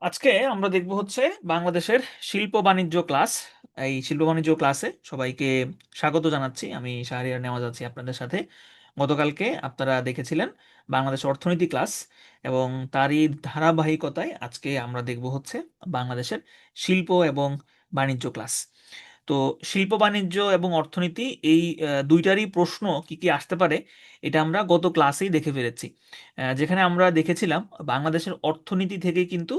আজকে আমরা দেখব হচ্ছে বাংলাদেশের শিল্প বাণিজ্য ক্লাস। এই শিল্প বাণিজ্য ক্লাসে সবাইকে স্বাগত জানাচ্ছি। আমি শাহরিয়ার নেওয়াজ আছি আপনাদের সাথে। গতকালকে আপনারা দেখেছিলেন বাংলাদেশ অর্থনীতি ক্লাস, এবং তারই ধারাবাহিকতায় আজকে আমরা দেখব হচ্ছে বাংলাদেশের শিল্প এবং বাণিজ্য ক্লাস। তো শিল্প বাণিজ্য এবং অর্থনীতি এই দুইটারই প্রশ্ন কি কি আসতে পারে এটা আমরা গত ক্লাসেই দেখে ফেলেছি। যেখানে আমরা দেখেছিলাম বাংলাদেশের অর্থনীতি থেকে কিন্তু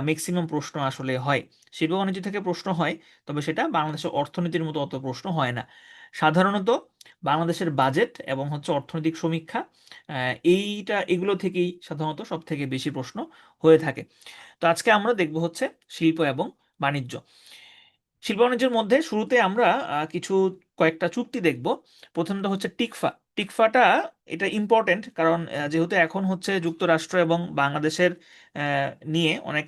ম্যাক্সিমাম প্রশ্ন আসলে হয়। শিল্প বাণিজ্য থেকে প্রশ্ন হয়, তবে সেটা বাংলাদেশের অর্থনীতির মতো অত প্রশ্ন হয় না। সাধারণত বাংলাদেশের বাজেট এবং হচ্ছে অর্থনৈতিক সমীক্ষা, এগুলো থেকেই সাধারণত সব থেকে বেশি প্রশ্ন হয়ে থাকে। তো আজকে আমরা দেখব হচ্ছে শিল্প এবং বাণিজ্য। শিল্প বাণিজ্যের মধ্যে শুরুতে আমরা কিছু কয়েকটা চুক্তি দেখব। প্রথমটা হচ্ছে টিকফা। টিকফাটা এটা ইম্পর্টেন্ট, কারণ যেহেতু এখন হচ্ছে যুক্তরাষ্ট্র এবং বাংলাদেশের নিয়ে অনেক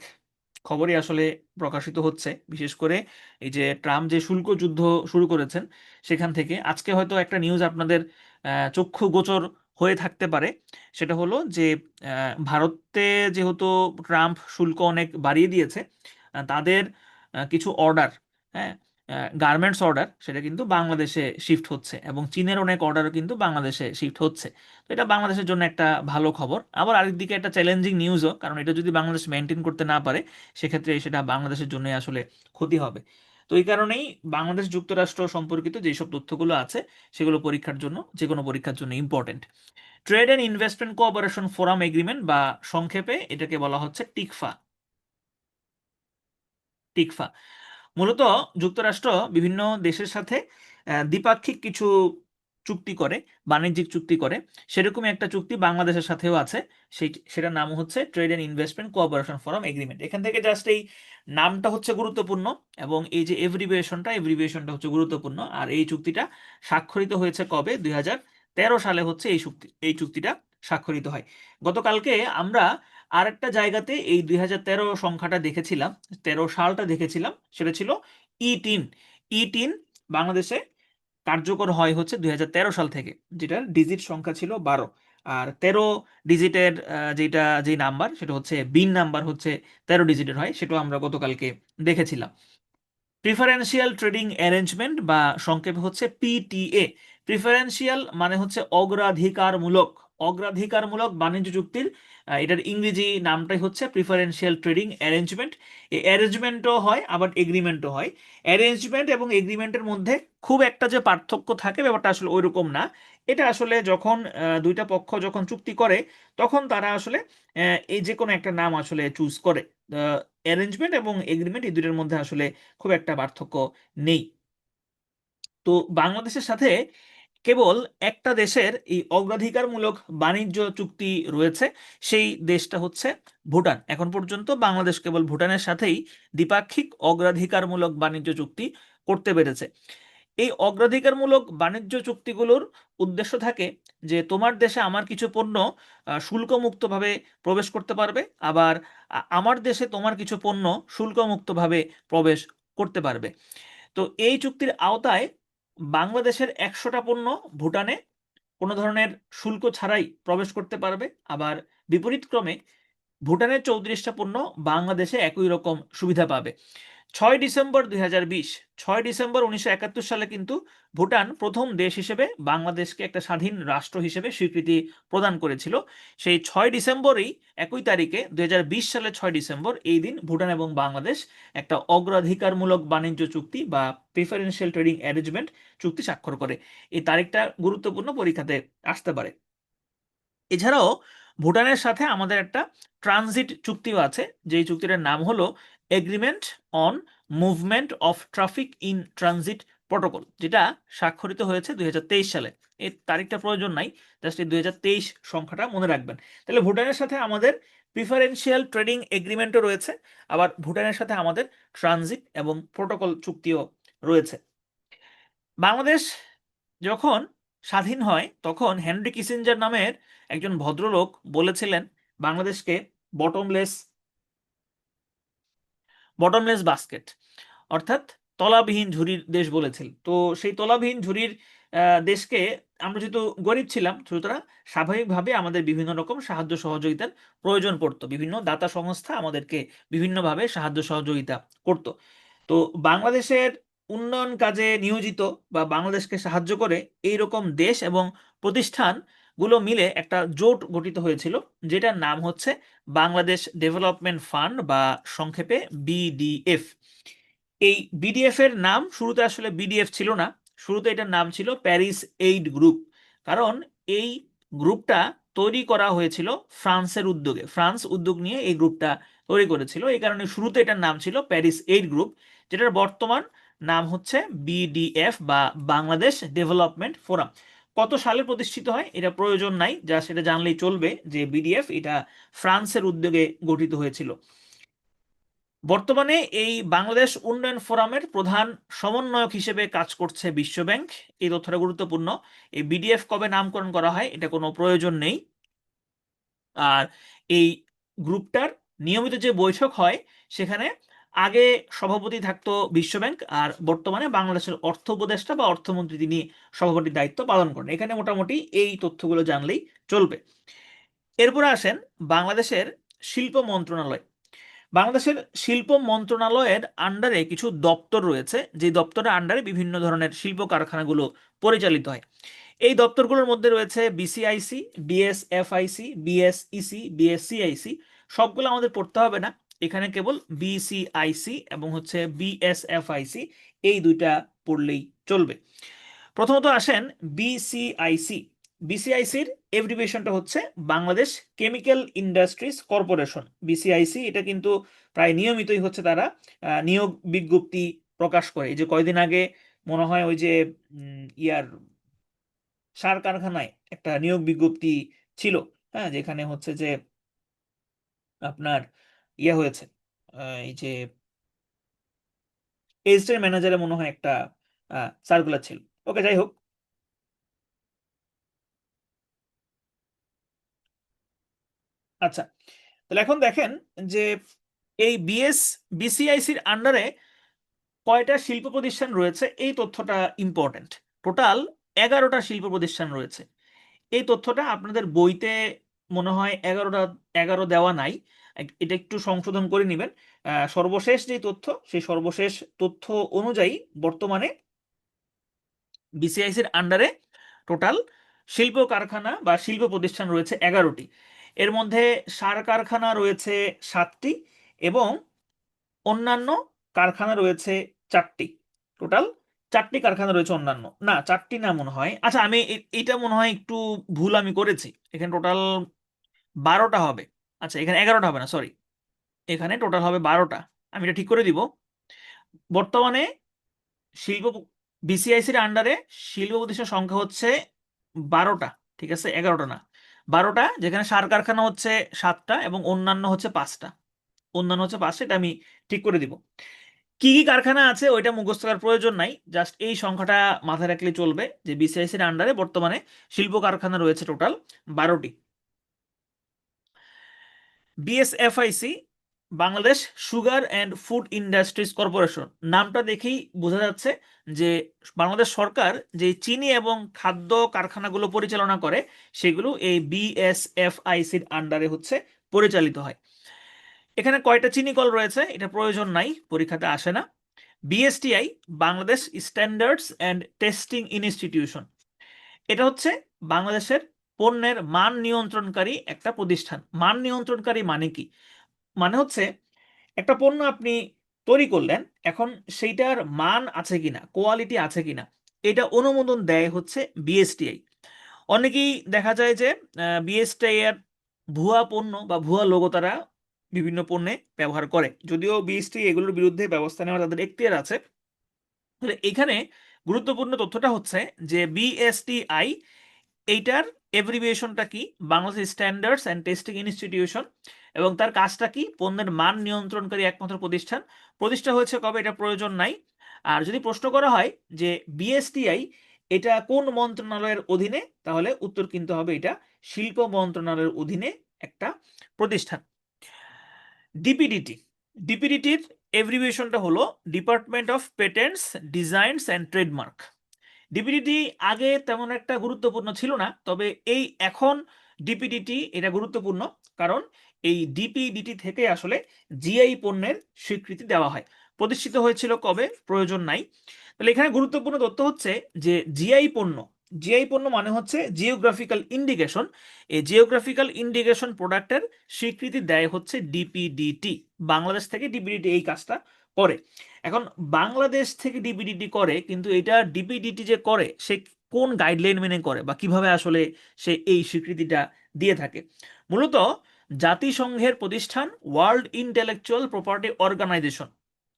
খবরই আসলে প্রকাশিত হচ্ছে, বিশেষ করে এই যে ট্রাম্প যে শুল্ক যুদ্ধ শুরু করেছেন সেখান থেকে আজকে হয়তো একটা নিউজ আপনাদের চক্ষু গোচর হয়ে থাকতে পারে। সেটা হলো যে ভারতে যেহেতু ট্রাম্প শুল্ক অনেক বাড়িয়ে দিয়েছে, তাদের কিছু অর্ডার, হ্যাঁ, গার্মেন্টস অর্ডার, সেটা কিন্তু বাংলাদেশে শিফট হচ্ছে, এবং চীনের অনেক অর্ডারও কিন্তু বাংলাদেশে শিফট হচ্ছে। তো এটা বাংলাদেশের জন্য একটা ভালো খবর। আবার আরেকদিকে একটা চ্যালেঞ্জিং নিউজও, কারণ এটা যদি বাংলাদেশ মেনটেন করতে না পারে সেক্ষেত্রে সেটা বাংলাদেশের জন্য আসলে ক্ষতি হবে। তো এই কারণেই বাংলাদেশ যুক্তরাষ্ট্র সম্পর্কিত যেসব তথ্যগুলো আছে সেগুলো পরীক্ষার জন্য, যে কোনো পরীক্ষার জন্য important. Trade and investment cooperation forum agreement, বা সংক্ষেপে এটাকে বলা হচ্ছে টিকফা। টিকফা মূলত যুক্তরাষ্ট্র বিভিন্ন দেশের সাথে দ্বিপাক্ষিক কিছু চুক্তি করে, বাণিজ্যিক চুক্তি করে। সেরকমই একটা চুক্তি বাংলাদেশের সাথেও আছে। সেটার নাম হচ্ছে trade and investment cooperation forum agreement. এখান থেকে জাস্ট এই নামটা হচ্ছে গুরুত্বপূর্ণ, এবং এই যে এভরিভিয়েশনটা হচ্ছে গুরুত্বপূর্ণ। আর এই চুক্তিটা স্বাক্ষরিত হয়েছে কবে? 2013 সালে হচ্ছে এই চুক্তিটা স্বাক্ষরিত হয়। গতকালকে আমরা আরেকটা জায়গাতে এই 2013 সংখ্যাটা দেখেছিলাম, 13 সালটা দেখেছিলাম। সেটা ছিল ই-10। ই-10 বাংলাদেশে কার্যকর হয় হচ্ছে 2013 সাল থেকে, যেটার ডিজিট সংখ্যা ছিল 12। আর 13 ডিজিটের যেই নাম্বার, সেটা হচ্ছে বিন নাম্বার, হচ্ছে 13 ডিজিটের হয়, সেটাও আমরা গতকালকে দেখেছিলাম। প্রিফারেন্সিয়াল ট্রেডিং অ্যারেঞ্জমেন্ট, বা সংক্ষেপে হচ্ছে পিটিএ। প্রিফারেন্সিয়াল মানে হচ্ছে অগ্রাধিকারমূলক বাণিজ্য চুক্তির এটার ইংরেজি নামটাই হচ্ছে প্রিফারেন্সিয়াল ট্রেডিং অ্যারেঞ্জমেন্ট। এই অ্যারেঞ্জমেন্টও হয়, আবার এগ্রিমেন্টও হয়। অ্যারেঞ্জমেন্ট এবং এগ্রিমেন্টের মধ্যে খুব একটা যে পার্থক্য থাকে, ব্যাপারটা আসলে ওইরকম না। এটা আসলে যখন দুইটা পক্ষ যখন চুক্তি করে, তখন তারা আসলে এই যে কোনো একটা নাম আসলে চুজ করে। অ্যারেঞ্জমেন্ট এবং এগ্রিমেন্ট এই দুইটার মধ্যে আসলে খুব একটা পার্থক্য নেই। তো বাংলাদেশের সাথে কেবল একটা দেশের এই অগ্রাধিকারমূলক বাণিজ্য চুক্তি রয়েছে, সেই দেশটা হচ্ছে ভুটান। এখন পর্যন্ত বাংলাদেশ কেবল ভুটানের সাথেই দ্বিপাক্ষিক অগ্রাধিকারমূলক বাণিজ্য চুক্তি করতে পেরেছে। এই অগ্রাধিকারমূলক বাণিজ্য চুক্তিগুলোর উদ্দেশ্য থাকে যে তোমার দেশে আমার কিছু পণ্য শুল্কমুক্তভাবে প্রবেশ করতে পারবে, আবার আমার দেশে তোমার কিছু পণ্য শুল্কমুক্তভাবে প্রবেশ করতে পারবে। তো এই চুক্তির আওতায় বাংলাদেশের 100টা পণ্য ভুটানে কোনো ধরনের শুল্ক ছাড়াই প্রবেশ করতে পারবে, আবার বিপরীতক্রমে ভুটানের 34টা পণ্য বাংলাদেশে একই রকম সুবিধা পাবে। 6 ডিসেম্বর 2020, 6 ডিসেম্বর 1971 সালে কিন্তু ভুটান প্রথম দেশ হিসেবে বাংলাদেশকে একটা স্বাধীন রাষ্ট্র হিসেবে স্বীকৃতি প্রদান করেছিল। সেই 6 ডিসেম্বরেই, একই তারিখে 2020 সালে 6 ডিসেম্বর, এই দিন ভুটান এবং বাংলাদেশ একটা অগ্রাধিকারমূলক বাণিজ্য চুক্তি বা প্রিফারেন্সিয়াল ট্রেডিং অ্যারেঞ্জমেন্ট চুক্তি স্বাক্ষর করে। এই তারিখটা গুরুত্বপূর্ণ, পরীক্ষাতে আসতে পারে। এছাড়াও ভুটানের সাথে আমাদের একটা ট্রানজিট চুক্তিও আছে, যেই চুক্তিটার নাম হলো agreement on movement of traffic in transit protocol, যেটা স্বাক্ষরিত হয়েছে 2023 সালে। এই তারিখটা প্রয়োজন নাই, জাস্ট এই 2023 সংখ্যাটা মনে রাখবেন। তাহলে ভুটানের সাথে আমাদের প্রিফারেন্সিয়াল ট্রেডিং এগ্রিমেন্টও রয়েছে, আবার ভুটানের সাথে আমাদের ট্রানজিট এবং প্রোটোকল চুক্তিও রয়েছে। বাংলাদেশ যখন স্বাধীন হয়, তখন হেনরি কিসিঞ্জার নামের একজন ভদ্রলোক বলেছিলেন বাংলাদেশকে বটমলেস বটমলেস বাস্কেট, অর্থাৎ তলাবিহীন ঝুড়ির দেশ বলেছিল। তো সেই তলাবিহীন ঝুড়ির দেশকে, আমরা যেহেতু গরিব ছিলাম, সুতরাং স্বাভাবিকভাবে আমাদের বিভিন্ন রকম সাহায্য সহযোগিতার প্রয়োজন পড়তো, বিভিন্ন দাতা সংস্থা আমাদেরকে বিভিন্নভাবে সাহায্য সহযোগিতা করতো। তো বাংলাদেশের উন্নয়ন কাজে নিয়োজিত বা বাংলাদেশকে সাহায্য করে এইরকম দেশ এবং প্রতিষ্ঠানগুলো মিলে একটা জোট গঠিত হয়েছিল, যেটার নাম হচ্ছে বাংলাদেশ ডেভেলপমেন্ট ফান্ড বা সংক্ষেপে বিডিএফ। এই বিডিএফ এর নাম শুরুতে আসলে বিডিএফ ছিল না, শুরুতে এটার নাম ছিল প্যারিস এইড গ্রুপ। কারণ এই গ্রুপটা তৈরি করা হয়েছিল ফ্রান্সের উদ্যোগে, ফ্রান্স উদ্যোগ নিয়ে এই গ্রুপটা তৈরি করেছিল, এই কারণে শুরুতে এটার নাম ছিল প্যারিস এইড গ্রুপ, যেটার বর্তমান নাম হচ্ছে বিডিএফ বা বাংলাদেশ ডেভেলপমেন্ট ফোরাম। কত সালে প্রতিষ্ঠিত হয় এটা প্রয়োজন নাই, যা সেটা জানলেই চলবে যে বিডিএফ এটা ফ্রান্সের উদ্যোগে গঠিত হয়েছিল। বর্তমানে এই বাংলাদেশ উন্নয়ন ফোরামের প্রধান সমন্বয়ক হিসেবে কাজ করছে বিশ্বব্যাংক। এই তথ্যটা গুরুত্বপূর্ণ। এই বিডিএফ কবে নামকরণ করা হয় এটা কোনো প্রয়োজন নেই। আর এই গ্রুপটার নিয়মিত যে বৈঠক হয় সেখানে আগে সভাপতি থাকতো বিশ্বব্যাংক, আর বর্তমানে বাংলাদেশের অর্থ উপদেষ্টা বা অর্থমন্ত্রী তিনি সভাপতির দায়িত্ব পালন করেন। এখানে মোটামুটি এই তথ্যগুলো জানলেই চলবে। এরপরে আসেন বাংলাদেশের শিল্প মন্ত্রণালয়। বাংলাদেশের শিল্প মন্ত্রণালয়ের আন্ডারে কিছু দপ্তর রয়েছে, যে দপ্তরের আন্ডারে বিভিন্ন ধরনের শিল্প কারখানাগুলো পরিচালিত হয়। এই দপ্তরগুলোর মধ্যে রয়েছে বিসিআইসি, বিএসএফআইসি, বিএসইসি, বিএসসিআইসি। সবগুলো আমাদের পড়তে হবে না, এখানে কেবল বিসিআইসি এবং হচ্ছে বিএসএফআইসি এই দুইটা পড়লেই চলবে। প্রথমত আসেন বিসিআইসি। বিসিআইসির এব্রিভিয়েশনটা হচ্ছে Bangladesh chemical industries corporation. BCIC এটা কিন্তু প্রায় নিয়মিতই হচ্ছে তারা নিয়োগ বিজ্ঞপ্তি প্রকাশ করে। এই যে কয়দিন আগে মনে হয় ওই যে ইয়ার সার কারখানায় একটা নিয়োগ বিজ্ঞপ্তি ছিল, হ্যাঁ, যেখানে হচ্ছে যে আপনার হয়েছে, এই যে এসিস্ট্যান্ট ম্যানেজারে মনে হয় একটা সার্কুলার ছিল। ওকে, যাই হোক। আচ্ছা, তাহলে এখন দেখেন যে এই বিসিআইসির আন্ডারে কয়টা শিল্প প্রতিষ্ঠান রয়েছে, এই তথ্যটা ইম্পর্টেন্ট। টোটাল 11টা শিল্প প্রতিষ্ঠান রয়েছে। এই তথ্যটা আপনাদের বইতে মনে হয় 11 দেওয়া নাই, এটা একটু সংশোধন করে নেবেন। সর্বশেষ যে তথ্য, সেই সর্বশেষ তথ্য অনুযায়ী বর্তমানে বিসিআইসির আন্ডারে টোটাল শিল্প কারখানা বা শিল্প প্রতিষ্ঠান রয়েছে 11টি। এর মধ্যে সার কারখানা রয়েছে 7টি এবং অন্যান্য কারখানা রয়েছে 4টি। টোটাল 4টি কারখানা রয়েছে, অন্যান্য না 4টি না মনে হয়। আচ্ছা, আমি এটা মনে হয় একটু ভুল আমি করেছি, এখানে টোটাল 12টা হবে। আচ্ছা, এখানে 11টা হবে না, সরি, এখানে টোটাল হবে 12টা। আমি এটা ঠিক করে দিব। বর্তমানে শিল্প বিসিআইসির আন্ডারে শিল্প প্রতিষ্ঠান সংখ্যা হচ্ছে 12টা, ঠিক আছে, 11টা না, 12টা, যেখানে সার কারখানা হচ্ছে 7টা এবং অন্যান্য হচ্ছে 5টা। অন্যান্য হচ্ছে 5টা, এটা আমি ঠিক করে দিব। কি কি কারখানা আছে ওইটা মুখস্থ করার প্রয়োজন নাই, জাস্ট এই সংখ্যাটা মাথায় রাখলে চলবে যে বিসিআইসির আন্ডারে বর্তমানে শিল্প কারখানা রয়েছে টোটাল 12টি। BSFIC Bangladesh sugar and food industries corporation, নামটা দেখেই বোঝা যাচ্ছে যে বাংলাদেশ সরকার যে চিনি এবং খাদ্য কারখানাগুলো পরিচালনা করে সেগুলো এই বিএসএফআইসির আন্ডারে হচ্ছে পরিচালিত হয়। এখানে কয়টা চিনি কল রয়েছে এটা প্রয়োজন নাই, পরীক্ষাতে আসে না। BSTI Bangladesh standards and testing institution, এটা হচ্ছে বাংলাদেশের পণ্যের মান নিয়ন্ত্রণকারী একটা প্রতিষ্ঠান। মান নিয়ন্ত্রণকারী মানে কি? মানে হচ্ছে একটা পণ্য আপনি তৈরি করলেন, এখন সেইটার মান আছে কিনা, কোয়ালিটি আছে কিনা, এটা অনুমোদন দেয় হচ্ছে বিএসটিআই। অনেকেই দেখা যায় যে বিএসটিআই এর ভুয়া পণ্য বা ভুয়া লোগো তারা বিভিন্ন পণ্যে ব্যবহার করে, যদিও বিএসটিআই এগুলোর বিরুদ্ধে ব্যবস্থা নেওয়ার তাদের এখতিয়ার আছে। তাহলে এখানে গুরুত্বপূর্ণ তথ্যটা হচ্ছে যে বিএসটিআই এইটার এব্রিভিয়েশনটা কি, Bangladesh standards and testing institution, এবং তার কাজটা কি, পণ্যের মান নিয়ন্ত্রণকারী একমাত্র প্রতিষ্ঠান। প্রতিষ্ঠা হয়েছে কবে এটা প্রয়োজন নাই। আর যদি প্রশ্ন করা হয় যে বিএসটিআই এটা কোন মন্ত্রণালয়ের অধীনে, তাহলে উত্তর কিন্তু হবে এটা শিল্প মন্ত্রণালয়ের অধীনে একটা প্রতিষ্ঠান। ডিপিডিটি, ডিপিডিটির এব্রিভিয়েশনটা হলো department of patents designs and trademark. DPDT আগে তেমন একটা গুরুত্বপূর্ণ ছিল না, তবে এই এখন ডিপিডিটি এটা গুরুত্বপূর্ণ, কারণ এই ডিপিডিটি থেকে আসলে জিআই পণ্যের স্বীকৃতি দেওয়া হয়। প্রতিষ্ঠিত হয়েছিল কবে, প্রয়োজন নাই। তাহলে এখানে গুরুত্বপূর্ণ তথ্য হচ্ছে যে জিআই পণ্য মানে হচ্ছে জিওগ্রাফিক্যাল ইন্ডিকেশন। এই জিওগ্রাফিক্যাল ইন্ডিকেশন প্রোডাক্টের স্বীকৃতি দেয় হচ্ছে ডিপিডিটি। বাংলাদেশ থেকে ডিপিডিটি এই কাজটা করে। এখন বাংলাদেশ থেকে ডিপিডিটি করে, কিন্তু এটা ডিপিডিটি যে করে সে কোন গাইডলাইন মেনে করে বা কিভাবে আসলে সে এই স্বীকৃতিটা দিয়ে থাকে? মূলত জাতিসংঘের প্রতিষ্ঠান ওয়ার্ল্ড ইন্টেলেকচুয়াল প্রপার্টি অর্গানাইজেশন,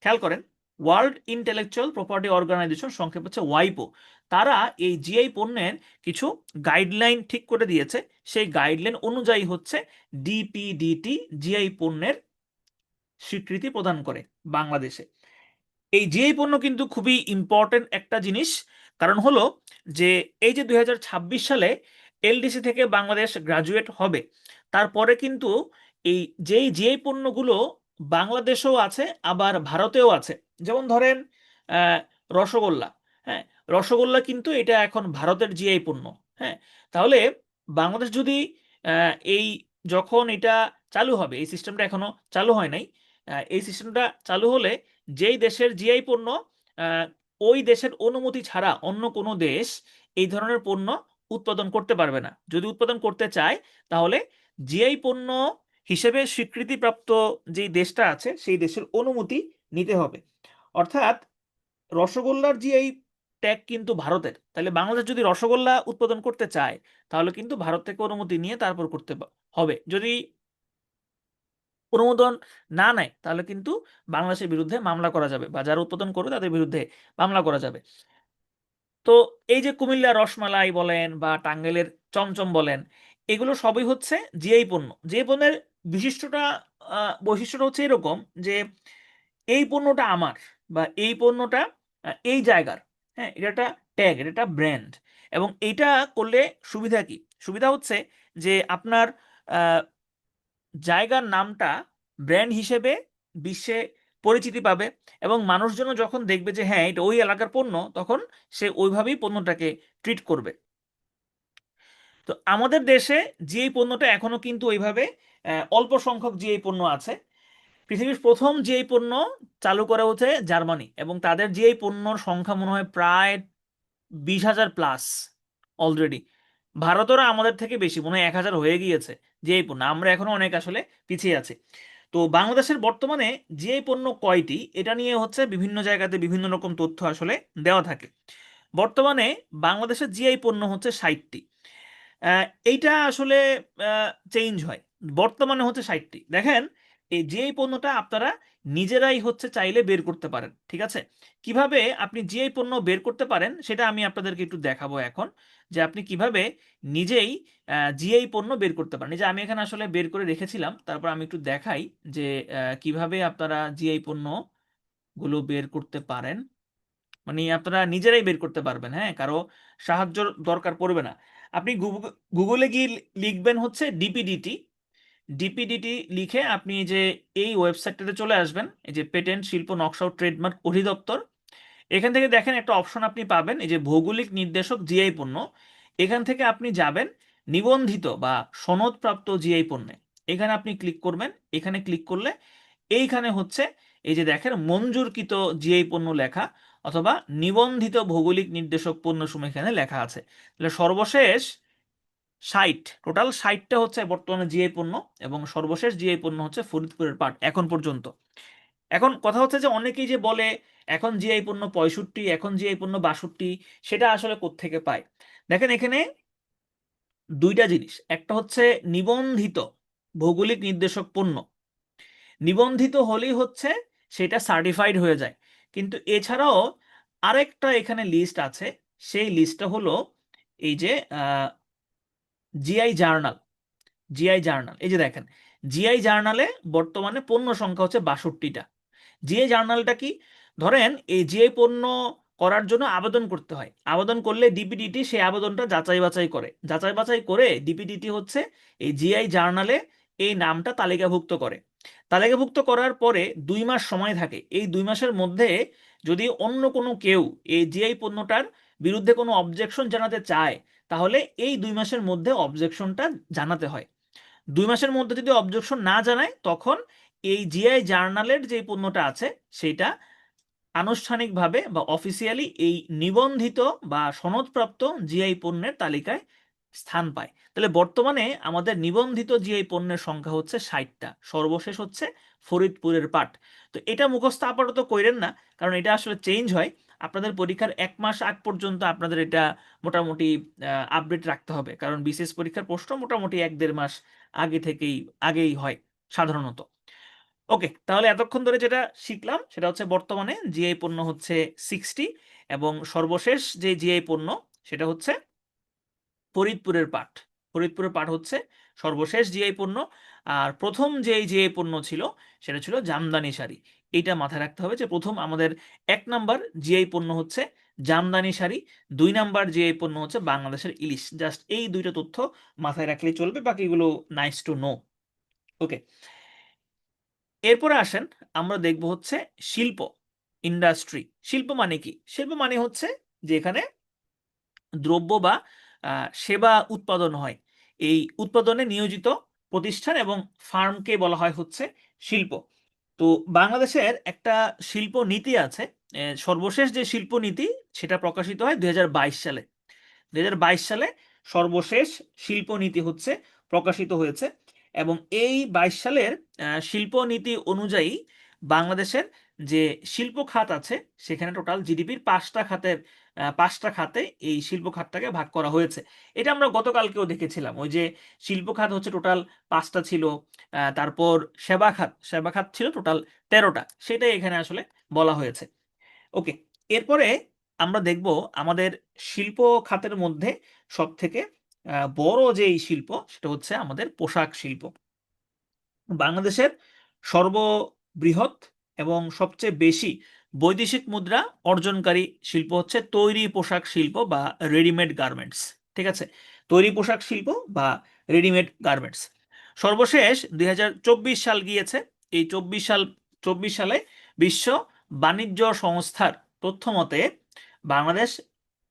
খেয়াল করেন, ওয়ার্ল্ড ইন্টেলেকচুয়াল প্রপার্টি অর্গানাইজেশন, সংক্ষেপ হচ্ছে ওয়াইপো, তারা এই জিআই পণ্যের কিছু গাইডলাইন ঠিক করে দিয়েছে। সেই গাইডলাইন অনুযায়ী হচ্ছে ডিপিডিটি জিআই পণ্যের স্বীকৃতি প্রদান করে বাংলাদেশে। এই জিআই পণ্য কিন্তু খুবই ইম্পর্টেন্ট একটা জিনিস, কারণ হলো যে এই যে 2026 সালে এলডিসি থেকে বাংলাদেশ গ্রাজুয়েট হবে, তারপরে কিন্তু এই যেই জিআই পণ্যগুলো বাংলাদেশেও আছে আবার ভারতেও আছে। যেমন ধরেন আহ, রসগোল্লা, হ্যাঁ, রসগোল্লা কিন্তু এটা এখন ভারতের জিআই পণ্য। হ্যাঁ, তাহলে বাংলাদেশ যদি এই যখন এটা চালু হবে, এই সিস্টেমটা এখনো চালু হয় নাই, এই সিস্টেমটা চালু হলে যেই দেশের জিআই পণ্য, আহ, ওই দেশের অনুমতি ছাড়া অন্য কোনো দেশ এই ধরনের পণ্য উৎপাদন করতে পারবে না। যদি উৎপাদন করতে চায় তাহলে জিআই পণ্য হিসেবে স্বীকৃতিপ্রাপ্ত যেই দেশটা আছে সেই দেশের অনুমতি নিতে হবে। অর্থাৎ রসগোল্লার জিআই ট্যাগ কিন্তু ভারতের, তাহলে বাংলাদেশ যদি রসগোল্লা উৎপাদন করতে চায় তাহলে কিন্তু ভারত থেকে অনুমতি নিয়ে তারপর করতে হবে। যদি অনুমোদন না নেয় তাহলে কিন্তু বাংলাদেশের বিরুদ্ধে মামলা করা যাবে, বা যারা উৎপাদন করবে তাদের বিরুদ্ধে মামলা করা যাবে। তো এই যে কুমিল্লার রসমালাই বলেন বা টাঙ্গাইলের চমচম বলেন, এগুলো সবই হচ্ছে জিআই পণ্য। জিআই পণ্যের বিশিষ্টটা বৈশিষ্ট্যটা হচ্ছে এরকম যে এই পণ্যটা আমার, বা এই পণ্যটা এই জায়গার। হ্যাঁ, এটা একটা ট্যাগ, এটা একটা ব্র্যান্ড। এবং এইটা করলে সুবিধা কি? সুবিধা হচ্ছে যে আপনার জায়গার নামটা ব্র্যান্ড হিসেবে বিশ্বে পরিচিতি পাবে, এবং মানুষজন যখন দেখবে যে হ্যাঁ এটা ওই এলাকার পণ্য, তখন সে ওইভাবেই পণ্যটাকে ট্রিট করবে। তো আমাদের দেশে জিআই পণ্যটা এখনো কিন্তু ওইভাবে অল্প সংখ্যক জিআই পণ্য আছে। পৃথিবীর প্রথম জিআই পণ্য চালু করা হচ্ছে জার্মানি, এবং তাদের জিআই পণ্যর সংখ্যা মনে হয় প্রায় 20,000 প্লাস অলরেডি। ভারতেরও আমাদের থেকে বেশি, মনে হয় 1,000 হয়ে গিয়েছে জিআই পণ্য। আমরা এখনো অনেক আসলে পিছিয়ে আছি। তো বাংলাদেশের বর্তমানে জিআই পণ্য কয়টি, এটা নিয়ে হচ্ছে বিভিন্ন জায়গাতে বিভিন্ন রকম তথ্য আসলে দেওয়া থাকে। বর্তমানে বাংলাদেশের জিআই পণ্য হচ্ছে 60টি। এইটা আসলে চেঞ্জ হয়, বর্তমানে হচ্ছে 60টি। দেখেন, এই জিআই পণ্যটা আপনারা নিজেরাই হচ্ছে চাইলে বের করতে পারেন। ঠিক আছে, কিভাবে আপনি জিআই পণ্য বের করতে পারেন সেটা আমি আপনাদেরকে একটু দেখাবো এখন, যে আপনি কিভাবে নিজেই জিআই পণ্য বের করতে পারেন। এই যে আমি এখানে আসলে বের করে রেখেছিলাম, তারপর আমি একটু দেখাই যে কিভাবে আপনারা জিআই পণ্য গুলো বের করতে পারেন। মানে আপনারা নিজেরাই বের করতে পারবেন, হ্যাঁ, কারো সাহায্য দরকার পড়বে না। আপনি গুগলে গিয়ে লিখবেন হচ্ছে ডিপিডিটি। ডিপিডিটি লিখে আপনি যে এই ওয়েবসাইটটাতে চলে আসবেন, এই যে পেটেন্ট, শিল্প, নকশা ও ট্রেডমার্ক অধিদপ্তর। এখান থেকে দেখেন একটা অপশন আপনি পাবেন, এই যে ভৌগোলিক নির্দেশক জিআই পণ্য। এখান থেকে আপনি যাবেন নিবন্ধিত বা সনদপ্রাপ্ত জিআই পণ্যে। এখানে আপনি ক্লিক করবেন। এখানে ক্লিক করলে এইখানে হচ্ছে এই যে দেখেন মঞ্জুরকৃত জিআই পণ্য লেখা, অথবা নিবন্ধিত ভৌগোলিক নির্দেশক পণ্য সমূহ এখানে লেখা আছে। তাহলে সর্বশেষ 60, টোটাল 60টা হচ্ছে বর্তমানে জিআই পণ্য, এবং সর্বশেষ জিআই পণ্য হচ্ছে ফরিদপুরের পাট এখন পর্যন্ত। এখন কথা হচ্ছে যে অনেকেই যে বলে এখন জিআই পণ্য 65, এখন জিআই পণ্য 62, সেটা আসলে কোত্থেকে পায়? দেখেন এখানে দুইটা জিনিস, একটা হচ্ছে নিবন্ধিত ভৌগোলিক নির্দেশক পণ্য। নিবন্ধিত হলেই হচ্ছে সেটা সার্টিফাইড হয়ে যায়। কিন্তু এছাড়াও আরেকটা এখানে লিস্ট আছে, সেই লিস্টটা হলো এই যে জিআই জার্নাল। জিআই জার্নাল, এই যে দেখেন, জিআই জার্নালে বর্তমানে পণ্য সংখ্যা হচ্ছে 62টা। জিআই জার্নালটা কি? ধরেন এই জিআই পণ্য করার জন্য আবেদন করতে হয়। আবেদন করলে ডিপিডিটি সেই আবেদনটা যাচাই বাছাই করে, যাচাই বাছাই করে ডিপিডিটি হচ্ছে এই জিআই জার্নালে এই নামটা তালিকাভুক্ত করে। তালিকাভুক্ত করার পরে 2 মাস সময় থাকে। এই 2 মাসের মধ্যে যদি অন্য কোনো কেউ এই জিআই পণ্যটার বিরুদ্ধে কোনো অবজেকশন জানাতে চায়, তাহলে এই 2 মাসের মধ্যে অবজেকশনটা জানাতে হয়। 2 মাসের মধ্যে যদি অবজেকশন না জানায়, তখন এই জিআই জার্নালের যে পণ্যটা আছে সেটা আনুষ্ঠানিকভাবে বা অফিসিয়ালি এই নিবন্ধিত বা সনদপ্রাপ্ত জিআই পণ্যের তালিকায় স্থান পায়। তাহলে বর্তমানে আমাদের নিবন্ধিত জিআই পণ্যের সংখ্যা হচ্ছে 60টা, সর্বশেষ হচ্ছে ফরিদপুরের পাট। তো এটা মুখস্থ আপাতত কইরেন না, কারণ এটা আসলে চেঞ্জ হয়। আপনাদের পরীক্ষার 1 মাস আগ পর্যন্ত আপনাদের এটা মোটামুটি আপডেট রাখতে হবে, কারণ বিসিএস পরীক্ষার প্রশ্ন মোটামুটি 1-1.5 মাস আগেই হয় সাধারণত। ওকে, তাহলে এতক্ষণ ধরে যেটা শিখলাম সেটা হচ্ছে বর্তমানে জিআই পণ্য হচ্ছে 60, এবং সর্বশেষ যে জিআই পণ্য সেটা হচ্ছে ফরিদপুরের পাট। ফরিদপুরের পাট হচ্ছে সর্বশেষ জিআই পণ্য। আর প্রথম যে জিআই পণ্য ছিল সেটা ছিল জামদানি শাড়ি। এইটা মাথায় রাখতে হবে যে প্রথম আমাদের 1 নাম্বার জিআই পণ্য হচ্ছে জামদানি শাড়ি, 2 নাম্বার জিআই পণ্য হচ্ছে বাংলাদেশের ইলিশ। জাস্ট এই দুইটা তথ্য মাথায় রাখলেই চলবে, বাকিগুলো নাইস টু নো। ওকে, এরপরে আসেন আমরা দেখব হচ্ছে শিল্প, ইন্ডাস্ট্রি। শিল্প মানে কি? শিল্প মানে হচ্ছে যে এখানে দ্রব্য বা সেবা উৎপাদন হয়, এই উৎপাদনে নিয়োজিত প্রতিষ্ঠান এবং ফার্মকে বলা হয় হচ্ছে শিল্প। তো বাংলাদেশের একটা শিল্প নীতি আছে। সর্বশেষ যে শিল্প নীতি সেটা প্রকাশিত হয় 2022 সালে। 2022 সালে সর্বশেষ শিল্পনীতি হচ্ছে প্রকাশিত হয়েছে, এবং এই 22 সালের শিল্পনীতি অনুযায়ী বাংলাদেশের যে শিল্প খাত আছে সেখানে টোটাল জিডিপির 5টা খাতে এই শিল্প খাতটাকে ভাগ করা হয়েছে। এটা আমরা গতকালকেও দেখেছিলাম, ওই যে শিল্প খাত হচ্ছে টোটাল 5টা ছিল, তারপর সেবা খাত ছিল টোটাল 13টা, সেটাই এখানে আসলে বলা হয়েছে। ওকে, এরপরে আমরা দেখব আমাদের শিল্প খাতের মধ্যে সব থেকে বড় যে শিল্প সেটা হচ্ছে আমাদের পোশাক শিল্প। বাংলাদেশের সর্ববৃহৎ এবং সবচেয়ে বেশি বৈদেশিক মুদ্রা অর্জনকারী শিল্প হচ্ছে তৈরি পোশাক শিল্প বা রেডিমেড গার্মেন্টস। ঠিক আছে, তৈরি পোশাক শিল্প বা রেডিমেড গার্মেন্টস। সর্বশেষ 2024 সাল গিয়েছে। এই 24 সালে বিশ্ব বাণিজ্য সংস্থার তথ্য মতে বাংলাদেশ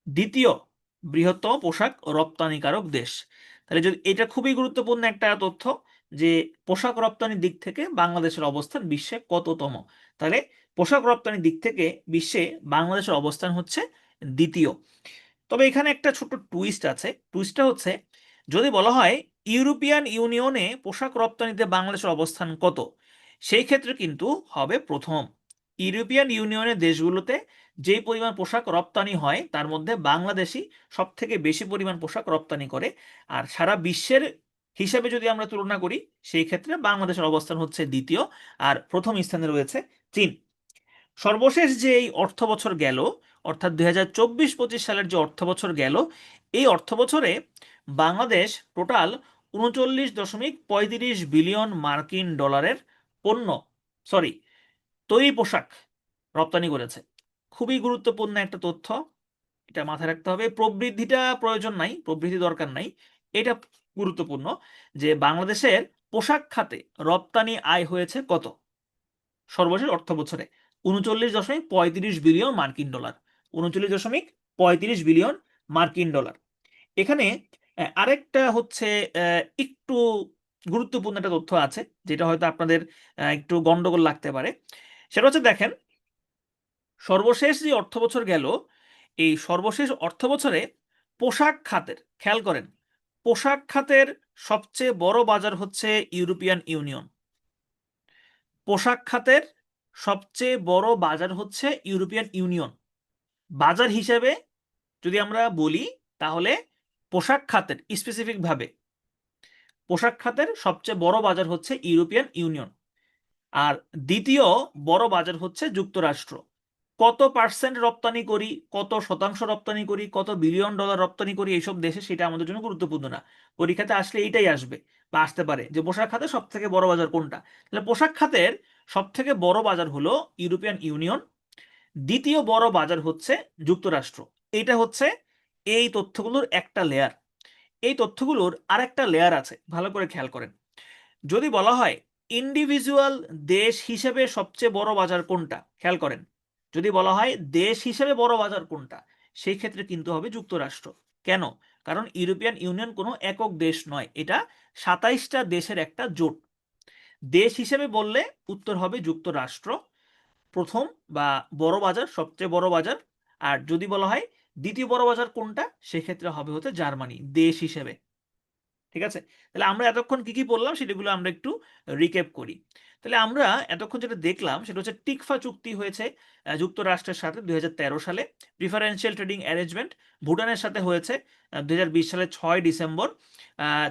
দ্বিতীয় বৃহত্তম পোশাক রপ্তানিকারক দেশ। তাহলে যদি এটা খুবই গুরুত্বপূর্ণ একটা তথ্য যে পোশাক রপ্তানির দিক থেকে বাংলাদেশের অবস্থান বিশ্বে কততম। তাহলে পোশাক রপ্তানির দিক থেকে বিশ্বে বাংলাদেশের অবস্থান হচ্ছে দ্বিতীয়। তবে এখানে একটা ছোট টুইস্ট আছে। টুইস্টটা হচ্ছে যদি বলা হয় ইউরোপিয়ান ইউনিয়নে পোশাক রপ্তানিতে বাংলাদেশের অবস্থান কত, সেই ক্ষেত্রে কিন্তু হবে প্রথম। ইউরোপিয়ান ইউনিয়নের দেশগুলোতে যেই পরিমাণ পোশাক রপ্তানি হয় তার মধ্যে বাংলাদেশই সব থেকে বেশি পরিমাণ পোশাক রপ্তানি করে। আর সারা বিশ্বের হিসাবে যদি আমরা তুলনা করি সেই ক্ষেত্রে বাংলাদেশের অবস্থান হচ্ছে দ্বিতীয়, আর প্রথম স্থানে রয়েছে চীন। সর্বশেষ যে এই অর্থ বছর গেল, অর্থাৎ 2024-25 সালের যে অর্থ বছর গেল, এই অর্থ বছরে বাংলাদেশ টোটাল 39.35 বিলিয়ন মার্কিন ডলারের পণ্য, সরি, তৈরি পোশাক রপ্তানি করেছে। খুবই গুরুত্বপূর্ণ একটা তথ্য, এটা মাথায় রাখতে হবে। প্রবৃদ্ধিটা প্রয়োজন নাই, প্রবৃদ্ধি দরকার নাই, এটা গুরুত্বপূর্ণ যে বাংলাদেশের পোশাক খাতে রপ্তানি আয় হয়েছে কত সর্বশেষ অর্থ বছরে? 39.35 বিলিয়ন মার্কিন ডলার। 39.35 বিলিয়ন মার্কিন ডলার। এখানে আরেকটা হচ্ছে একটু গুরুত্বপূর্ণ একটা তথ্য আছে, যেটা হয়তো আপনাদের একটু গন্ডগোল লাগতে পারে। সেটা হচ্ছে দেখেন, সর্বশেষ যে অর্থ বছর গেল, এই সর্বশেষ অর্থ বছরে পোশাক খাতের, খেয়াল করেন, পোশাক খাতের সবচেয়ে বড় বাজার হচ্ছে ইউরোপিয়ান ইউনিয়ন। পোশাক খাতের সবচেয়ে বড় বাজার হচ্ছে ইউরোপিয়ান ইউনিয়ন। বাজার হিসেবে যদি আমরা বলি তাহলে পোশাক খাতের স্পেসিফিকভাবে পোশাক খাতের সবচেয়ে বড় বাজার হচ্ছে ইউরোপিয়ান ইউনিয়ন, আর দ্বিতীয় বড় বাজার হচ্ছে যুক্তরাষ্ট্র। কত পার্সেন্ট রপ্তানি করি, কত শতাংশ রপ্তানি করি, কত বিলিয়ন ডলার রপ্তানি করি এইসব দেশে, সেটা আমাদের জন্য গুরুত্বপূর্ণ না। পরীক্ষাতে আসলে এইটাই আসবে বা আসতে পারে যে পোশাক খাতের সব থেকে বড় বাজার কোনটা। তাহলে পোশাক খাতের সব থেকে বড় বাজার হলো ইউরোপিয়ান ইউনিয়ন, দ্বিতীয় বড় বাজার হচ্ছে যুক্তরাষ্ট্র। এটা হচ্ছে এই তথ্যগুলোর একটা লেয়ার। এই তথ্যগুলোর আরেকটা লেয়ার আছে, ভালো করে খেয়াল করেন। যদি বলা হয় ইন্ডিভিজুয়াল দেশ হিসেবে সবচেয়ে বড় বাজার কোনটা, খেয়াল করেন, যদি বলা হয় দেশ হিসেবে বড় বাজার কোনটা, সেই ক্ষেত্রে কিন্তু হবে যুক্তরাষ্ট্র। কেন? কারণ ইউরোপিয়ান ইউনিয়ন কোনো একক দেশ নয়, এটা 27টা দেশের একটা জোট। দেশ হিসেবে বললে উত্তর হবে যুক্তরাষ্ট্র প্রথম, বা বড় বাজার, সবচেয়ে বড় বাজার। আর যদি বলা হয় দ্বিতীয় বড় বাজার কোনটা, সেক্ষেত্রে হবে হচ্ছে জার্মানি দেশ হিসেবে। ঠিক আছে, তাহলে আমরা এতক্ষণ কি কি বললাম সেটাগুলো আমরা একটু রিক্যাপ করি। তাহলে আমরা এতক্ষণ যেটা দেখলাম সেটা হচ্ছে টিকফা চুক্তি হয়েছে যুক্তরাষ্ট্রের সাথে 2013 সালে। প্রিফারেন্সিয়াল ট্রেডিং অ্যারেঞ্জমেন্ট ভুটানের সাথে হয়েছে 2020 সালের 6 ডিসেম্বর।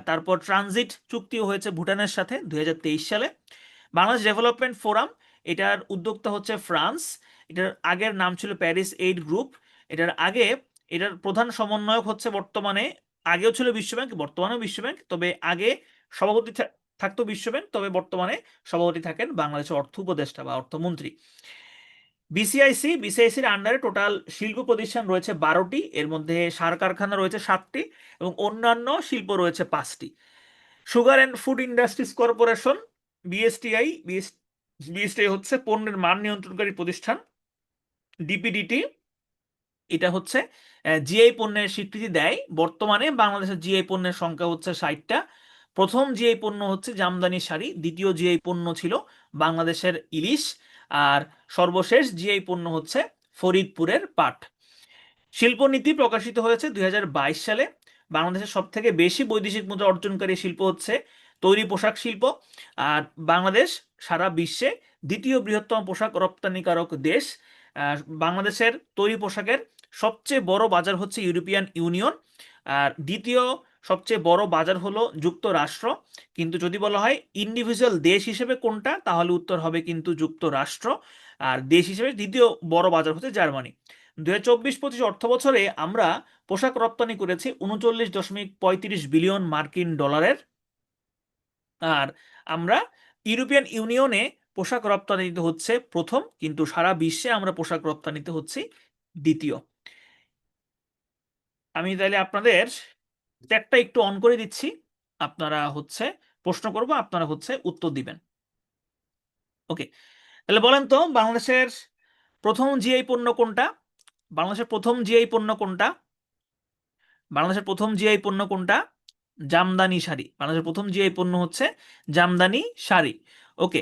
তারপর ট্রানজিট চুক্তিও হয়েছে ভুটানের সাথে 2023 সালে। বাংলাদেশ ডেভেলপমেন্ট ফোরাম, এটার উদ্যোক্তা হচ্ছে ফ্রান্স। এটার আগের নাম ছিল প্যারিস এইড গ্রুপ। এটার প্রধান সমন্বয়ক হচ্ছে বর্তমানে, আগেও ছিল বিশ্বব্যাংক, বর্তমানেও বিশ্বব্যাংক, তবে আগে সভাপতি থাকতো বিশ্বব্যাংক, তবে বর্তমানে সভাপতি থাকেন বাংলাদেশের অর্থ উপদেষ্টা বা অর্থমন্ত্রী। বিসিআইসির আন্ডারে টোটাল শিল্প প্রতিষ্ঠান রয়েছে 12টি, এর মধ্যে সার কারখানা রয়েছে 7টি এবং অন্যান্য শিল্প রয়েছে 5টি। Sugar and food industries corporation, BSTI, BSTI হচ্ছে পণ্যের মান নিয়ন্ত্রণকারী প্রতিষ্ঠান। ডিপিডিটি, এটা হচ্ছে জিআই পণ্যের স্বীকৃতি দেয়। বর্তমানে বাংলাদেশের জিআই পণ্যের সংখ্যা হচ্ছে 60টা। প্রথম জিআই পণ্য হচ্ছে জামদানি শাড়ি, দ্বিতীয় জিআই পণ্য ছিল বাংলাদেশের ইলিশ, আর সর্বশেষ জিআই পণ্য হচ্ছে ফরিদপুরের পাট। শিল্পনীতি প্রকাশিত হয়েছে 2022 সালে। বাংলাদেশের সব থেকে বেশি বৈদেশিক মুদ্রা অর্জনকারী শিল্প হচ্ছে তৈরি পোশাক শিল্প। আর বাংলাদেশ সারা বিশ্বে দ্বিতীয় বৃহত্তম পোশাক রপ্তানিকারক দেশ। বাংলাদেশের তৈরি পোশাকের সবচেয়ে বড় বাজার হচ্ছে ইউরোপিয়ান ইউনিয়ন, আর দ্বিতীয় সবচেয়ে বড় বাজার হলো যুক্তরাষ্ট্র। কিন্তু যদি বলা হয় ইন্ডিভিজুয়াল দেশ হিসেবে কোনটা, তাহলে উত্তর হবে কিন্তু যুক্তরাষ্ট্র। আর দেশ হিসেবে দ্বিতীয় বড় বাজার হচ্ছে জার্মানি। 2024-25 অর্থ বছরে আমরা পোশাক রপ্তানি করেছি 39.35 বিলিয়ন মার্কিন ডলারের। আর আমরা ইউরোপিয়ান ইউনিয়নে পোশাক রপ্তানিতে হচ্ছে প্রথম, কিন্তু সারা বিশ্বে আমরা পোশাক রপ্তানিতে হচ্ছে দ্বিতীয়। আমি তাহলে আপনাদের চ্যাটটা একটু অন করে দিচ্ছি, আপনারা হচ্ছে প্রশ্ন করবো, আপনারা হচ্ছে উত্তর দিবেন। ওকে, তাহলে বলেন তো বাংলাদেশের প্রথম জিআই পণ্য কোনটা? বাংলাদেশের প্রথম জিআই পণ্য কোনটা? বাংলাদেশের প্রথম জিআই পণ্য কোনটা? জামদানি শাড়ি। বাংলাদেশের প্রথম জিআই পণ্য হচ্ছে জামদানি শাড়ি। ওকে,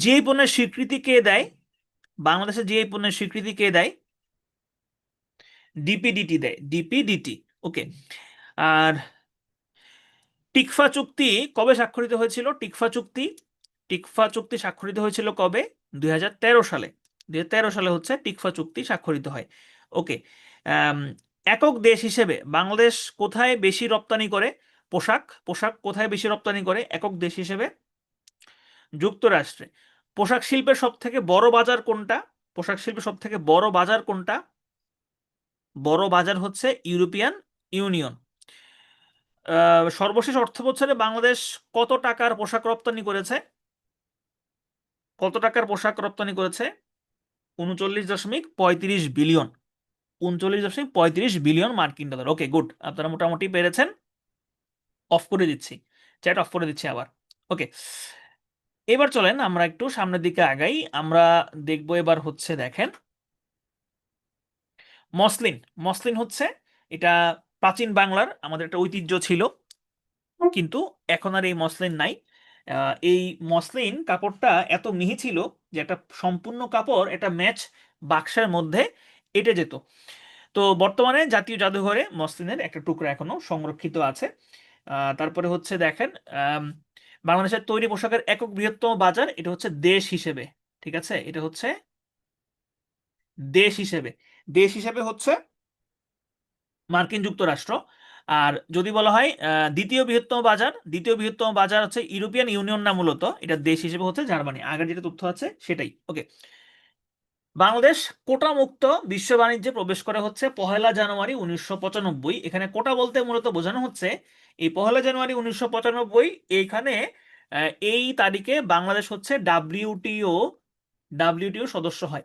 জিআই পণ্যের স্বীকৃতি কে দেয়? বাংলাদেশের জিআই পণ্যের স্বীকৃতি কে দেয়? ডিপিডিটি দেয়, ডিপিডিটি। ওকে, আর টিকফা চুক্তি কবে স্বাক্ষরিত হয়েছিল? টিকফা চুক্তি স্বাক্ষরিত হয়েছিল কবে? 2013 সালে। 2013 সালে হচ্ছে টিকফা চুক্তি স্বাক্ষরিত হয়। ওকে, একক দেশ হিসেবে বাংলাদেশ কোথায় বেশি রপ্তানি করে? পোশাক কোথায় বেশি রপ্তানি করে একক দেশ হিসেবে? যুক্তরাষ্ট্রে। পোশাক শিল্পের সব থেকে বড় বাজার কোনটা? পোশাক শিল্পের সব থেকে বড় বাজার কোনটা? বড় বাজার হচ্ছে ইউরোপিয়ান ইউনিয়ন। সর্বশেষ অর্থ বছরে বাংলাদেশ কত টাকার পোশাক রপ্তানি করেছে? কত টাকার পোশাক রপ্তানি করেছে? 39.35 বিলিয়ন। 39.35 বিলিয়ন মার্কিন ডলার। ওকে, গুড, আপনারা মোটামুটি পেরেছেন। অফ করে দিচ্ছি, চ্যাট অফ করে দিচ্ছি আবার। ওকে, এবার চলেন আমরা একটু সামনের দিকে আগাই। আমরা দেখবো এবার হচ্ছে, দেখেন, মসলিন। মসলিন হচ্ছে, এটা প্রাচীন বাংলার আমাদের একটা ঐতিহ্য ছিল, কিন্তু এখন আর এই মসলিন নাই। এই মসলিন কাপড়টা এত মিহি ছিল যে একটা সম্পূর্ণ কাপড় একটা ম্যাচ বাক্সের মধ্যে এঁটে যেত। তো বর্তমানে জাতীয় জাদুঘরে মসলিনের একটা টুকরা এখনো সংরক্ষিত আছে। তারপরে হচ্ছে দেখেন, বাংলাদেশের তৈরি পোশাকের একক বৃহত্তম বাজার, এটা হচ্ছে দেশ হিসেবে। ঠিক আছে, এটা হচ্ছে দেশ হিসেবে। দেশ হিসেবে হচ্ছে মার্কিন যুক্তরাষ্ট্র। আর যদি বলা হয় দ্বিতীয় বৃহত্তম বাজার হচ্ছে ইউরোপিয়ান ইউনিয়ন না, মূলত এটা দেশ হিসেবে হচ্ছে জার্মানি। আগের যেটা তথ্য আছে সেটাই। ওকে, বাংলাদেশ কোটা মুক্ত বিশ্ব বাণিজ্যে প্রবেশ করে হচ্ছে 1 জানুয়ারি 1995। এখানে কোটা বলতে মূলত বোঝানো হচ্ছে এই 1 জানুয়ারি 1995, এইখানে এই তারিখে বাংলাদেশ হচ্ছে ডাব্লিউটিও সদস্য হয়।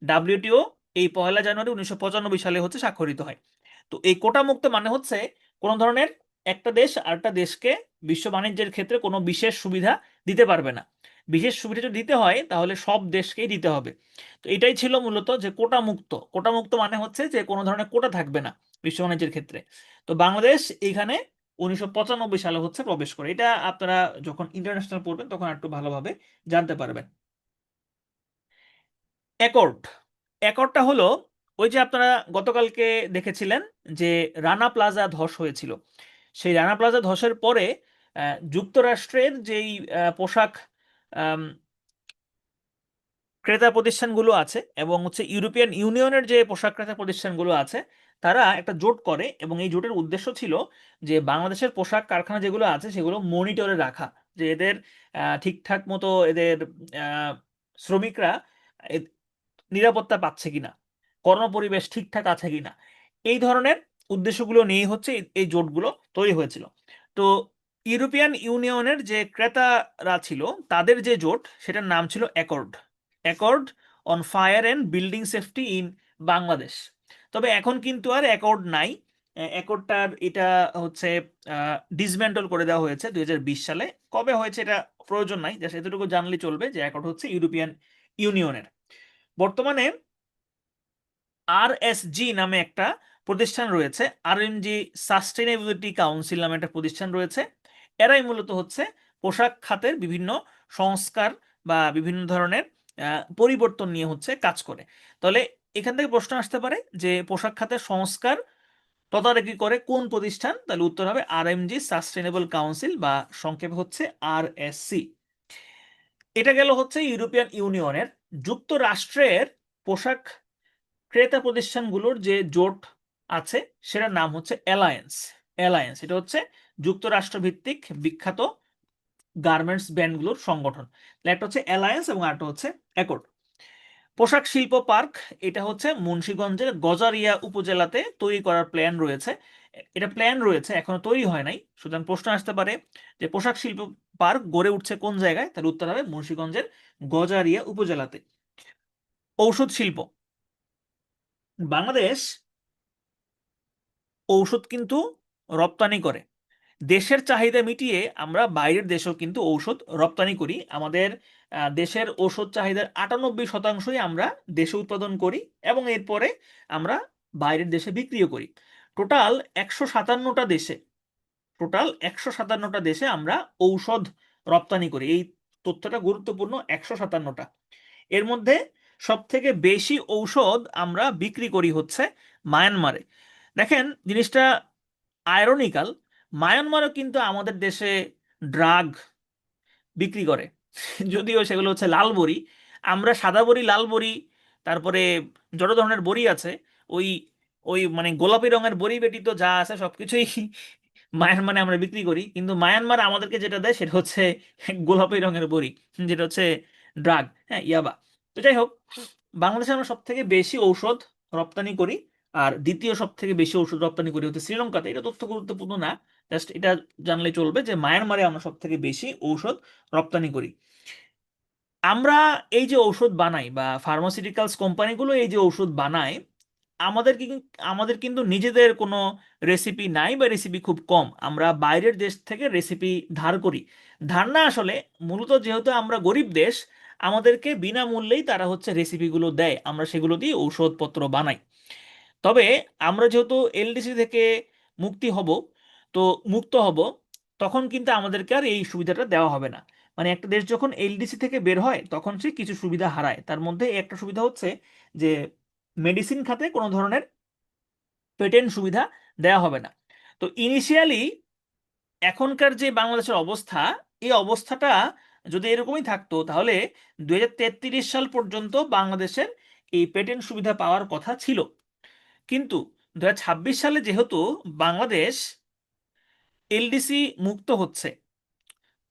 ডাব্লিউটিও এই 1 জানুয়ারি 1995 সালে হচ্ছে স্বাক্ষরিত হয়। তো এই কোটা মুক্ত মানে হচ্ছে কোন ধরনের একটা দেশ আরেকটা দেশকে বিশ্ব বাণিজ্যের ক্ষেত্রে কোনো বিশেষ সুবিধা দিতে পারবে না। বিশেষ সুবিধা যদি দিতে হয় তাহলে সব দেশকেই দিতে হবে। তো এটাই ছিল মূলত যে কোটা মুক্ত। কোটা মুক্ত মানে হচ্ছে যে কোনো ধরনের কোটা থাকবে না বিশ্ব বাণিজ্যের ক্ষেত্রে। তো বাংলাদেশ এখানে 1995 সালে হচ্ছে প্রবেশ করে। এটা আপনারা যখন ইন্টারন্যাশনাল পড়বেন তখন একটু ভালোভাবে জানতে পারবেন। অ্যাকর্ড, অ্যাকর্ডটা হলো ওই যে আপনারা গতকালকে দেখেছিলেন যে রানা প্লাজা ধস হয়েছিল। সেই রানা প্লাজা ধসের পরে যুক্তরাষ্ট্রের যেই পোশাক আম, ক্রেতা প্রতিষ্ঠানগুলো আছে এবং হচ্ছে ইউরোপিয়ান ইউনিয়নের যে পোশাক ক্রেতা প্রতিষ্ঠানগুলো আছে, তারা একটা জোট করে এবং এই জোটের উদ্দেশ্য ছিল যে বাংলাদেশের পোশাক কারখানা যেগুলো আছে সেগুলো মনিটরে রাখা, যে এদের ঠিকঠাক মতো এদের আহ, শ্রমিকরা নিরাপত্তা পাচ্ছে কিনা, কর্মপরিবেশ ঠিকঠাক আছে কিনা, এই ধরনের উদ্দেশ্যগুলো নিয়েই হচ্ছে এই জোটগুলো তৈরি হয়েছিল। তো ইউরোপিয়ান ইউনিয়নের যে ক্রেতারা ছিল তাদের যে জোট সেটার নাম ছিল accord, accord on fire and building safety in Bangladesh. তবে এখন কিন্তু আর অ্যাকর্ড নাই। অ্যাকর্ডটার এটা হচ্ছে ডিসমেন্টল করে দেওয়া হয়েছে 2020 সালে। কবে হয়েছে এটা প্রয়োজন নাই, জাস্ট এতটুকু জানলে চলবে যে অ্যাকর্ড হচ্ছে ইউরোপিয়ান ইউনিয়নের। বর্তমানে আরএসজি নামে একটা প্রতিষ্ঠান রয়েছে, আরএমজি সাস্টেনেবিলিটি কাউন্সিল নামে একটা প্রতিষ্ঠান রয়েছে। এরাই মূলত হচ্ছে পোশাক খাতের বিভিন্ন সংস্কার বা বিভিন্ন ধরনের পরিবর্তন নিয়ে হচ্ছে কাজ করে। তাহলে এখান থেকে প্রশ্ন আসতে পারে যে পোশাক খাতের সংস্কার তদারকি করে কোন প্রতিষ্ঠান, তাহলে উত্তর হবে আরএমজি সাস্টেনেবল কাউন্সিল বা সংক্ষেপে হচ্ছে আরএসসি। এটা গেল হচ্ছে ইউরোপিয়ান ইউনিয়নের। যুক্তরাষ্ট্রের পোশাক ক্রেতা প্রতিষ্ঠানগুলোর যে জোট আছে সেটার নাম হচ্ছে অ্যালায়েন্স। অ্যালায়েন্স এটা হচ্ছে যুক্তরাষ্ট্র ভিত্তিক বিখ্যাত গার্মেন্টস ব্র্যান্ডগুলোর সংগঠন। একটা হচ্ছে অ্যালায়েন্স এবং আরেকটা হচ্ছে অ্যাকর্ড। পোশাক শিল্প পার্ক এটা হচ্ছে মুন্সিগঞ্জের গজারিয়া উপজেলাতে তৈরি করার প্ল্যান রয়েছে। এটা প্ল্যান রয়েছে, এখনো তৈরি হয় নাই। সুতরাং প্রশ্ন আসতে পারে যে পোশাক শিল্প পার্ক গড়ে উঠছে কোন জায়গায়, তার উত্তর হবে মুন্সিগঞ্জের গজারিয়া উপজেলাতে। ঔষধ শিল্প, বাংলাদেশ ঔষধ কিন্তু রপ্তানি করে। দেশের চাহিদা মিটিয়ে আমরা বাইরের দেশেও কিন্তু ঔষধ রপ্তানি করি। আমাদের দেশের ঔষধ চাহিদার 98%ই আমরা দেশে উৎপাদন করি এবং এরপরে আমরা বাইরের দেশে বিক্রিও করি। টোটাল 157টা দেশে, আমরা ঔষধ রপ্তানি করি। এই তথ্যটা গুরুত্বপূর্ণ, 157টা। এর মধ্যে সব থেকে বেশি ঔষধ আমরা বিক্রি করি হচ্ছে মায়ানমারে। দেখেন জিনিসটা আয়রনিক্যাল, মায়ানমারও কিন্তু আমাদের দেশে ড্রাগ বিক্রি করে, যদিও সেগুলো হচ্ছে লাল বড়ি। আমরা সাদা বড়ি, লাল বড়ি, তারপরে যত ধরনের বড়ি আছে, ওই ওই মানে গোলাপি রঙের বড়ি ব্যতীত যা আছে সবকিছুই মায়ানমারে আমরা বিক্রি করি। কিন্তু মায়ানমার আমাদেরকে যেটা দেয় সেটা হচ্ছে গোলাপি রঙের বড়ি, যেটা হচ্ছে ড্রাগ, হ্যাঁ, ইয়াবা। তো যাই হোক, বাংলাদেশে আমরা সব থেকে বেশি ঔষধ রপ্তানি করি, আর দ্বিতীয় সব থেকে বেশি ঔষধ রপ্তানি করি হচ্ছে শ্রীলঙ্কাতে। এটা তথ্য গুরুত্বপূর্ণ না, জাস্ট এটা জানলে চলবে যে মায়ানমারে আমরা সব থেকে বেশি ঔষধ রপ্তানি করি। আমরা এই যে ঔষধ বানাই বা ফার্মাসিউটিক্যালস কোম্পানিগুলো এই যে ঔষধ বানায়, আমাদের কিন্তু নিজেদের কোনো রেসিপি নাই বা রেসিপি খুব কম। আমরা বাইরের দেশ থেকে রেসিপি ধার করি। ধার না, আসলে মূলত যেহেতু আমরা গরিব দেশ, আমাদেরকে বিনামূল্যেই তারা হচ্ছে রেসিপিগুলো দেয়, আমরা সেগুলো দিয়ে ঔষধপত্র বানাই। তবে আমরা যেহেতু এলডিসি থেকে মুক্তি হব, তো মুক্ত হব, তখন কিন্তু আমাদেরকে আর এই সুবিধাটা দেওয়া হবে না। মানে একটা দেশ যখন এলডিসি থেকে বের হয় তখন সে কিছু সুবিধা হারায়। তার মধ্যে একটা সুবিধা হচ্ছে যে মেডিসিন খাতে কোনো ধরনের পেটেন্ট সুবিধা দেওয়া হবে না। তো ইনিশিয়ালি এখনকার যে বাংলাদেশের অবস্থা, এই অবস্থাটা যদি এরকমই থাকতো তাহলে 2033 সাল পর্যন্ত বাংলাদেশের এই পেটেন্ট সুবিধা পাওয়ার কথা ছিল। কিন্তু 2026 সালে যেহেতু বাংলাদেশ এলডিসি মুক্ত হচ্ছে,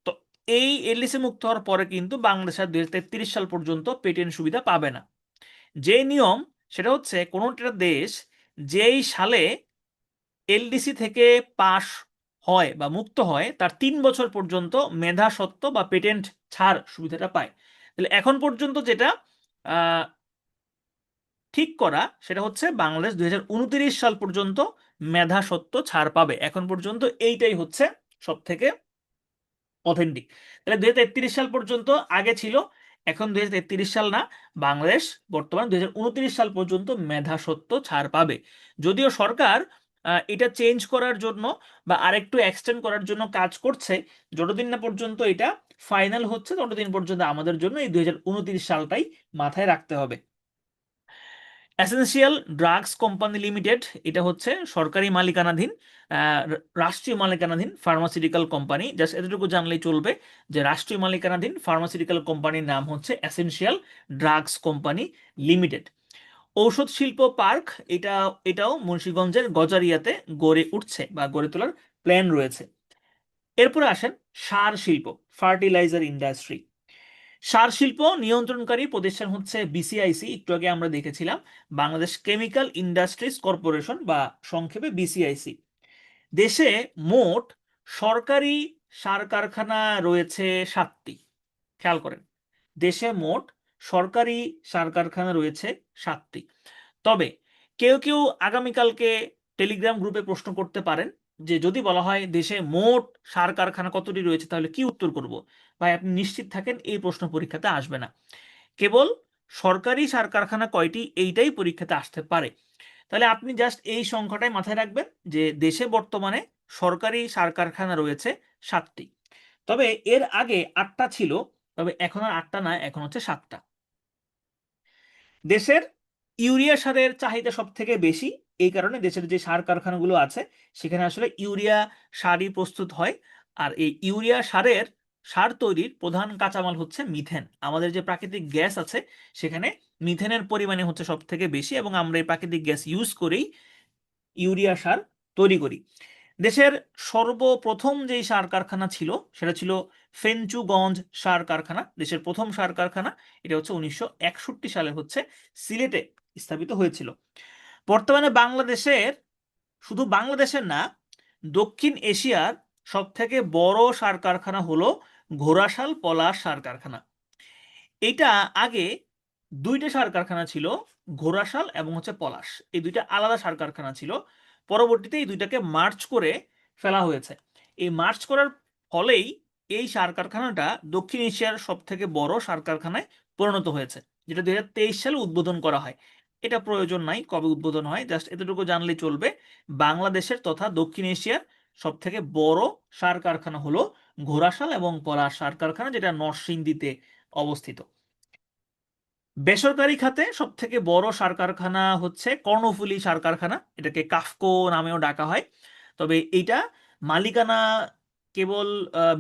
তো এই এলডিসি মুক্ত হওয়ার পরে কিন্তু বাংলাদেশ আর 2033 সাল পর্যন্ত পেটেন্ট সুবিধা পাবে না। যে নিয়ম, সেটা হচ্ছে কোনো একটা দেশ যেই সালে এলডিসি থেকে পাশ হয় বা মুক্ত হয় তার 3 বছর পর্যন্ত মেধা সত্ত্ব বা পেটেন্ট ছাড় সুবিধাটা পায়। তাহলে এখন পর্যন্ত যেটা ঠিক করা সেটা হচ্ছে বাংলাদেশ 2029 সাল পর্যন্ত মেধা সত্ত্ব ছাড় পাবে। এখন পর্যন্ত এইটাই হচ্ছে সব থেকে অথেন্টিক। তাহলে 2033 সাল পর্যন্ত আগে ছিল, এখন 2033 সাল না, বাংলাদেশ বর্তমানে 2029 সাল পর্যন্ত মেধাস্বত্ব ছাড় পাবে। যদিও সরকার এটা চেঞ্জ করার জন্য বা আরেকটু এক্সটেন্ড করার জন্য কাজ করছে, যতদিন না পর্যন্ত এটা ফাইনাল হচ্ছে ততদিন পর্যন্ত আমাদের জন্য এই 2029 সালটাই মাথায় রাখতে হবে। এসেনশিয়াল ড্রাগস কোম্পানি লিমিটেড, এটা হচ্ছে সরকারি মালিকানাধীন রাষ্ট্রীয় মালিকানাধীন ফার্মাসিউটিক্যাল কোম্পানি। জাস্ট এতটুকু জানলেই চলবে যে রাষ্ট্রীয় মালিকানাধীন ফার্মাসিউটিক্যাল কোম্পানির নাম হচ্ছে এসেনশিয়াল ড্রাগস কোম্পানি লিমিটেড। ঔষধ শিল্প পার্ক, এটাও মুন্সিগঞ্জের গজারিয়াতে গড়ে উঠছে বা গড়ে তোলার প্ল্যান রয়েছে। এরপরে আসেন সার শিল্প, ফার্টিলাইজার ইন্ডাস্ট্রি। সার শিল্প নিয়ন্ত্রণকারী প্রতিষ্ঠান হচ্ছে বিসিআইসি, একটু আগে আমরা দেখেছিলাম, বাংলাদেশ কেমিক্যাল ইন্ডাস্ট্রিজ কর্পোরেশন বা সংক্ষেপে বিসিআইসি। দেশে মোট সরকারি সার কারখানা রয়েছে 7টি। খেয়াল করেন, দেশে মোট সরকারি সার কারখানা রয়েছে 7টি। তবে কেউ কেউ আগামীকালকে টেলিগ্রাম গ্রুপে প্রশ্ন করতে পারেন যে যদি বলা হয় দেশে মোট সার কারখানা কতটি রয়েছে তাহলে কি উত্তর করব? ভাই আপনি নিশ্চিত থাকেন এই প্রশ্ন পরীক্ষাতে আসবে না, কেবল সরকারি সার কারখানা কয়টি এইটাই পরীক্ষাতে আসতে পারে। তাহলে আপনি জাস্ট এই সংখ্যাটাই মাথায় রাখবেন যে দেশে বর্তমানে সরকারি সার কারখানা রয়েছে 7টি। তবে এর আগে 8টা ছিল, তবে এখন আর 8টা না, এখন হচ্ছে 7টা। দেশের ইউরিয়া সারের চাহিদা সব থেকে বেশি, এই কারণে দেশের যে সার কারখানাগুলো আছে সেখানে আসলে ইউরিয়া সারই প্রস্তুত হয়। আর এই ইউরিয়া সার তৈরির প্রধান কাঁচামাল হচ্ছে মিথেন। আমাদের যে প্রাকৃতিক গ্যাস আছে সেখানে মিথেনের পরিমাণে হচ্ছে সব থেকে বেশি, এবং আমরা এই প্রাকৃতিক গ্যাস ইউজ করেই ইউরিয়া সার তৈরি করি। দেশের সর্বপ্রথম যেই সার কারখানা ছিল সেটা ছিল ফেঞ্চুগঞ্জ সার কারখানা, দেশের প্রথম সার কারখানা। এটা হচ্ছে 1961 সালে হচ্ছে সিলেটে স্থাপিত হয়েছিল। বর্তমানে বাংলাদেশের, শুধু বাংলাদেশের না, দক্ষিণ এশিয়ার সব থেকে বড় সার কারখানা হলো ঘোড়াশাল পলাশ সার কারখানা। এটা আগে দুইটা সার কারখানা ছিল, ঘোড়াশাল এবং হচ্ছে পলাশ, এই দুইটা আলাদা সার কারখানা ছিল। পরবর্তীতে এই দুইটাকে মার্চ করে ফেলা হয়েছে। এই মার্চ করার ফলেই এই সার কারখানাটা দক্ষিণ এশিয়ার সব থেকে বড় সার কারখানায় পরিণত হয়েছে, যেটা 2023 সালে উদ্বোধন করা হয়। এটা প্রয়োজন নাই কবে উদ্বোধন হয়, জাস্ট এতটুকু জানলেই চলবে। বাংলাদেশের তথা দক্ষিণ এশিয়ার সব থেকে বড় সার কারখানা হলো ঘোড়াশাল এবং পলাশ সার কারখানা, যেটা নরসিংদীতে অবস্থিত। বেসরকারি খাতে সব থেকে বড় সার কারখানা হচ্ছে কর্ণফুলী সার কারখানা, এটাকে কাফকো নামেও ডাকা হয়। তবে এইটা মালিকানা কেবল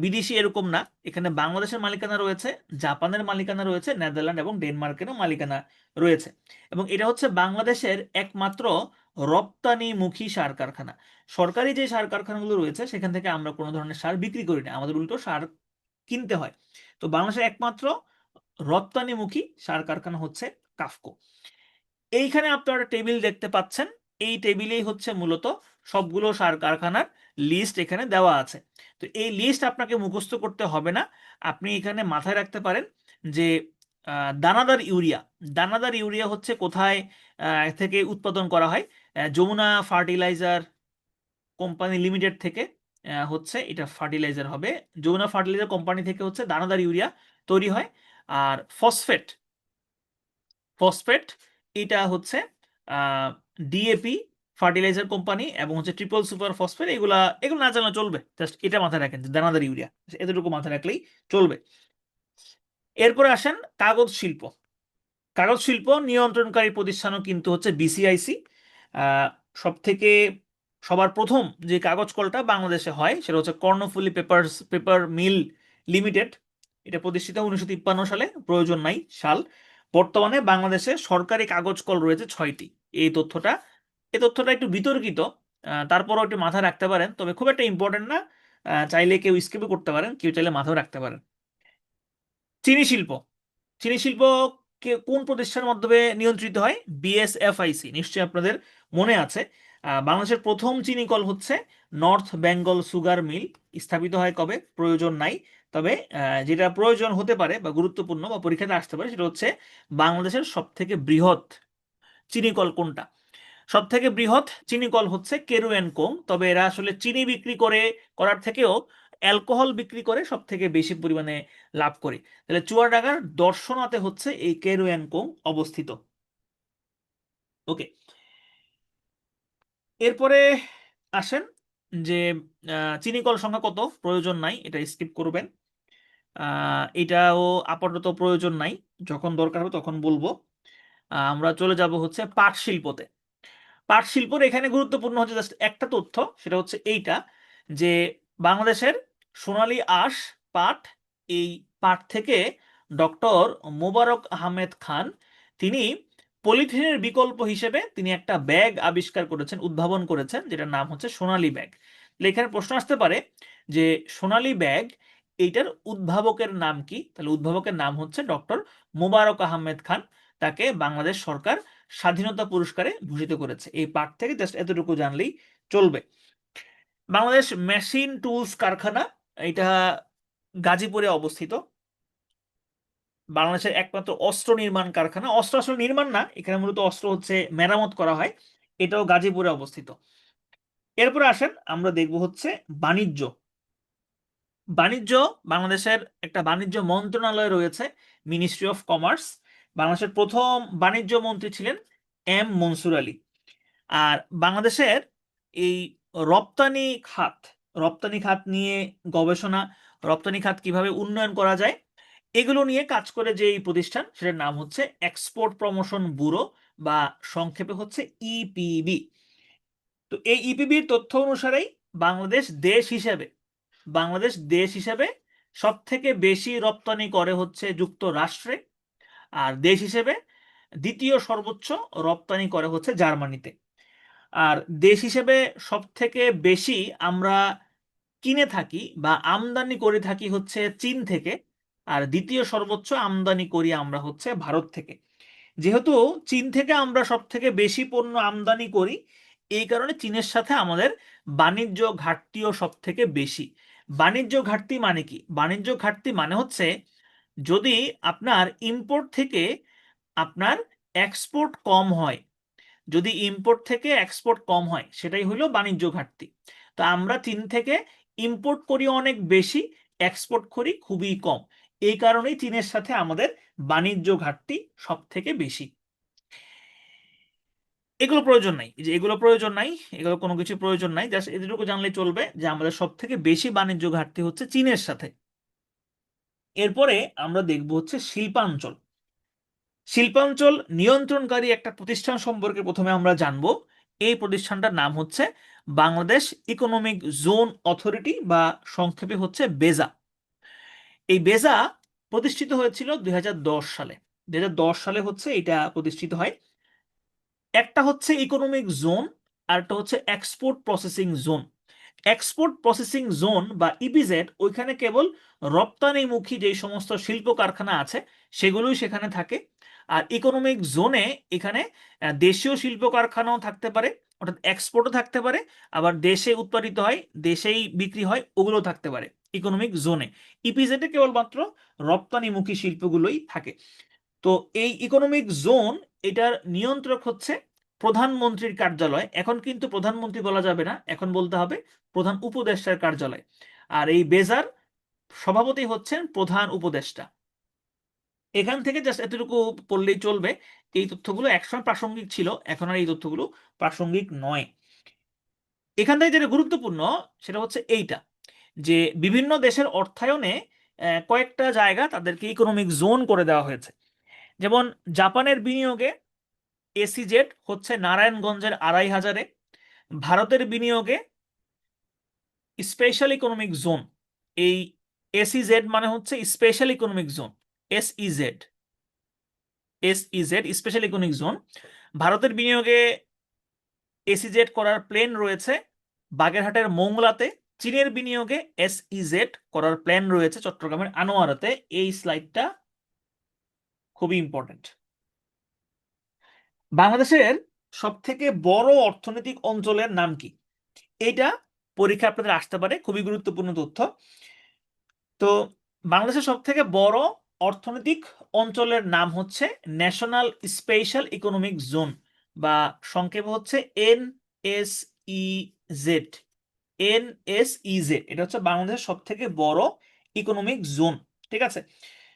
বিদেশি এরকম না, এখানে বাংলাদেশের মালিকানা রয়েছে, জাপানের মালিকানা রয়েছে, নেদারল্যান্ড এবং ডেনমার্কেরও মালিকানা রয়েছে। এবং এটা হচ্ছে বাংলাদেশের একমাত্র রপ্তানিমুখী সার কারখানা। সরকারি যে সার কারখানাগুলো রয়েছে সেখান থেকে আমরা কোনো ধরনের সার বিক্রি করি না, আমাদের উল্টো সার কিনতে হয়। তো বাংলাদেশের একমাত্র রপ্তানিমুখী সার কারখানা হচ্ছে কাফকো। এইখানে আপনারা টেবিল দেখতে পাচ্ছেন, এই টেবিলেই হচ্ছে মূলত সবগুলো সার কারখানার লিস্ট এখানে দেওয়া আছে। তো এই লিস্ট আপনাকে মুখস্থ করতে হবে না, আপনি এখানে মাথায় রাখতে পারেন যে দানাদার ইউরিয়া হচ্ছে কোথায় থেকে উৎপাদন করা হয়। যমুনা ফার্টিলাইজার কোম্পানি লিমিটেড থেকে হচ্ছে এটা ফার্টিলাইজার হবে, যমুনা ফার্টিলাইজার কোম্পানি থেকে হচ্ছে দানাদার ইউরিয়া তৈরি হয়। আর ফসফেট এটা হচ্ছে ডিএপি ফার্টিলাইজার কোম্পানি এবং হচ্ছে ট্রিপল সুপার ফসফেট, এগুলো না জানলে চলবে, জাস্ট এটা মাথায় রাখেন যে দানাদার ইউরিয়া, এতটুকু মাথায় রাখলেই চলবে। এরপরে আসেন কাগজ শিল্প নিয়ন্ত্রণকারী প্রতিষ্ঠানও কিন্তু হচ্ছে বিসিআইসি। সব থেকে সবার প্রথম যে কাগজ কলটা বাংলাদেশে হয় সেটা হচ্ছে কর্ণফুলী পেপার মিল লিমিটেড, এটা প্রতিষ্ঠিত 1953 সালে, প্রয়োজন নাই সাল। বর্তমানে বাংলাদেশে সরকারি কাগজ কল রয়েছে 6টি। এই তথ্যটা একটু বিতর্কিত, তারপরও একটু মাথায় রাখতে পারেন, তবে খুব একটা ইম্পর্টেন্ট না, চাইলে কেউ স্কিপও করতে পারেন, কেউ চাইলে মাথাও রাখতে পারেন। চিনি শিল্প চিনি শিল্প কোন প্রতিষ্ঠানের মাধ্যমে নিয়ন্ত্রিত হয়? বিএসএফআইসি, নিশ্চয়ই আপনাদের মনে আছে। বাংলাদেশের প্রথম চিনি কল হচ্ছে নর্থ বেঙ্গল সুগার মিল, স্থাপিত হয় কবে? প্রয়োজন নাই, তবে যেটা প্রয়োজন হতে পারে বা গুরুত্বপূর্ণ বা পরীক্ষাতে আসতে পারে সেটা হচ্ছে বাংলাদেশের সব থেকে বৃহৎ চিনি কল কোনটা? সব থেকে বৃহৎ চিনি কল হচ্ছে কেরু অ্যান্ড কোং, তবে এরা আসলে চিনি বিক্রি করার থেকেও অ্যালকোহল বিক্রি করে সব থেকে বেশি পরিমাণে লাভ করে। তাহলে চুয়াডাঙ্গার দর্শনাতে হচ্ছে এই কেরুয়ানকোং অবস্থিত। ওকে, এরপরে আসেন যে চিনি কল সংখ্যা কত, প্রয়োজন নাই, এটা স্কিপ করবেন। এটাও আপাতত প্রয়োজন নাই, যখন দরকার হবে তখন বলবো। আমরা চলে যাব হচ্ছে পাট শিল্পতে। পাট শিল্পর এখানে গুরুত্বপূর্ণ হচ্ছে জাস্ট একটা তথ্য, সেটা হচ্ছে এইটা যে বাংলাদেশের সোনালী আঁশ পাট, এই পাট থেকে ডক্টর মোবারক আহমেদ খান তিনি পলিথিনের বিকল্প হিসেবে তিনি একটা ব্যাগ আবিষ্কার করেছেন, উদ্ভাবন করেছেন, যেটার নাম হচ্ছে সোনালী ব্যাগ। এখানে প্রশ্ন আসতে পারে যে সোনালী ব্যাগ এইটার উদ্ভাবকের নাম কি? তাহলে উদ্ভাবকের নাম হচ্ছে ডক্টর মোবারক আহমেদ খান। তাকে বাংলাদেশ সরকার স্বাধীনতা পুরস্কারে ভূষিত করেছে। এই পাঠ থেকে জাস্ট এতটুকু জানলেই চলবে। বাংলাদেশ মেশিন টুলস কারখানা, এটা গাজীপুরে অবস্থিত। বাংলাদেশের একমাত্র অস্ত্র নির্মাণ কারখানা, অস্ত্র আসলে নির্মাণ না, এখানে মূলত অস্ত্র হচ্ছে মেরামত করা হয়, এটাও গাজীপুরে অবস্থিত। এরপরে আসেন আমরা দেখব হচ্ছে বাণিজ্য। বাণিজ্য, বাংলাদেশের একটা বাণিজ্য মন্ত্রণালয় রয়েছে, মিনিস্ট্রি অফ কমার্স। বাংলাদেশের প্রথম বাণিজ্য মন্ত্রী ছিলেন এম মনসুর আলী। আর বাংলাদেশের এই রপ্তানি খাত, রপ্তানি খাত নিয়ে গবেষণা, রপ্তানি খাত কিভাবে উন্নয়ন করা যায়, এগুলো নিয়ে কাজ করে যে এই প্রতিষ্ঠান, সেটার নাম হচ্ছে এক্সপোর্ট প্রমোশন ব্যুরো, বা সংক্ষেপে হচ্ছে ইপিবি। তো এই ইপিবির তথ্য অনুসারেই বাংলাদেশ দেশ হিসেবে, বাংলাদেশ দেশ হিসেবে সব থেকে বেশি রপ্তানি করে হচ্ছে যুক্তরাষ্ট্রে, আর দেশ হিসেবে দ্বিতীয় সর্বোচ্চ রপ্তানি করে হচ্ছে জার্মানিতে। আর দেশ হিসেবে সব থেকে বেশি আমরা কিনে থাকি বা আমদানি করে থাকি হচ্ছে চীন থেকে, আর দ্বিতীয় সর্বোচ্চ আমদানি করি আমরা হচ্ছে ভারত থেকে। যেহেতু চীন থেকে আমরা সব থেকে বেশি পণ্য আমদানি করি, এই কারণে চীনের সাথে আমাদের বাণিজ্য ঘাটতিও সব থেকে বেশি। বাণিজ্য ঘাটতি মানে কি? বাণিজ্য ঘাটতি মানে হচ্ছে যদি আপনার ইম্পোর্ট থেকে আপনার এক্সপোর্ট কম হয়, যদি ইম্পোর্ট থেকে এক্সপোর্ট কম হয়, সেটাই হলো বাণিজ্য ঘাটতি। তো আমরা চীন থেকে ইম্পোর্ট করি অনেক বেশি, এক্সপোর্ট করি খুবই কম, এই কারণেই চীনের সাথে আমাদের বাণিজ্য ঘাটতি সব থেকে বেশি। এগুলো প্রয়োজন নাই, যে এগুলো প্রয়োজন নাই, এগুলো কোনো কিছু প্রয়োজন নাই, জাস্ট এটুকু জানলে চলবে যে আমাদের সব থেকে বেশি বাণিজ্য ঘাটতি হচ্ছে চীনের সাথে। এরপরে আমরা দেখব হচ্ছে শিল্পাঞ্চল। শিল্পাঞ্চল নিয়ন্ত্রণকারী একটা প্রতিষ্ঠান সম্পর্কে প্রথমে আমরা জানব। এই প্রতিষ্ঠানটার নাম হচ্ছে বাংলাদেশ ইকোনমিক জোন অথরিটি, বা সংক্ষেপে হচ্ছে বেজা। এই বেজা প্রতিষ্ঠিত হয়েছিল 2010 সালে। 2010 সালে হচ্ছে এটা প্রতিষ্ঠিত হয়। একটা হচ্ছে ইকোনমিক জোন, আর একটা হচ্ছে export processing zone. Export processing zone বা ইপিজেড, ওইখানে কেবল রপ্তানিমুখী যেই সমস্ত শিল্প কারখানা আছে সেগুলোই সেখানে থাকে। আর ইকোনমিক জোনে এখানে দেশীয় শিল্প কারখানাও থাকতে পারে, অর্থাৎ এক্সপোর্টও থাকতে পারে, আবার দেশে উৎপাদিত হয় দেশেই বিক্রি হয় ওগুলো থাকতে পারে ইকোনমিক জোনে। ইপিজেডে কেবলমাত্র রপ্তানিমুখী শিল্পগুলোই থাকে। তো এই ইকোনমিক জোন, এটার নিয়ন্ত্রক হচ্ছে প্রধানমন্ত্রীর কার্যালয়। এখন কিন্তু প্রধানমন্ত্রী বলা যাবে না, এখন বলতে হবে প্রধান উপদেষ্টার কার্যালয়। আর এই বেজার সভাপতি হচ্ছেন প্রধান উপদেষ্টা। এখান থেকে জাস্ট এতটুকু পড়লেই চলবে, এই তথ্যগুলো একসময় প্রাসঙ্গিক ছিল, এখন আর এই তথ্যগুলো প্রাসঙ্গিক নয়। এখান থেকে যেটা গুরুত্বপূর্ণ সেটা হচ্ছে এইটা, যে বিভিন্ন দেশের অর্থায়নে কয়েকটা জায়গা তাদেরকে ইকোনমিক জোন করে দেওয়া হয়েছে। যেমন জাপানের বিনিয়োগে এসিজেড হচ্ছে নারায়ণগঞ্জের 2500-এ, ভারতের বিনিয়োগে স্পেশাল ইকোনমিক জোন, এই এসইজেড মানে হচ্ছে special economic zone, SEZ, SEZ special economic zone. ভারতের বিনিয়োগে এসইজেড করার প্ল্যান রয়েছে বাগেরহাটের মোংলাতে। চীনের বিনিয়োগে এসইজেড করার প্ল্যান রয়েছে চট্টগ্রামের আনোয়ারাতে। এই স্লাইডটা খুবই ইম্পর্টেন্ট। বাংলাদেশের সব থেকে বড় অর্থনৈতিক অঞ্চলের নাম কি? এটা পরীক্ষা আপনাদের আসতে পারে, খুবই গুরুত্বপূর্ণ তথ্য। তো বাংলাদেশের সব থেকে বড় অর্থনৈতিক অঞ্চলের নাম হচ্ছে ন্যাশনাল স্পেশাল ইকোনমিক জোন, বা সংক্ষেপে হচ্ছে NSEZ। NSEZ, এটা হচ্ছে বাংলাদেশের সব থেকে বড় ইকোনমিক জোন। ঠিক আছে,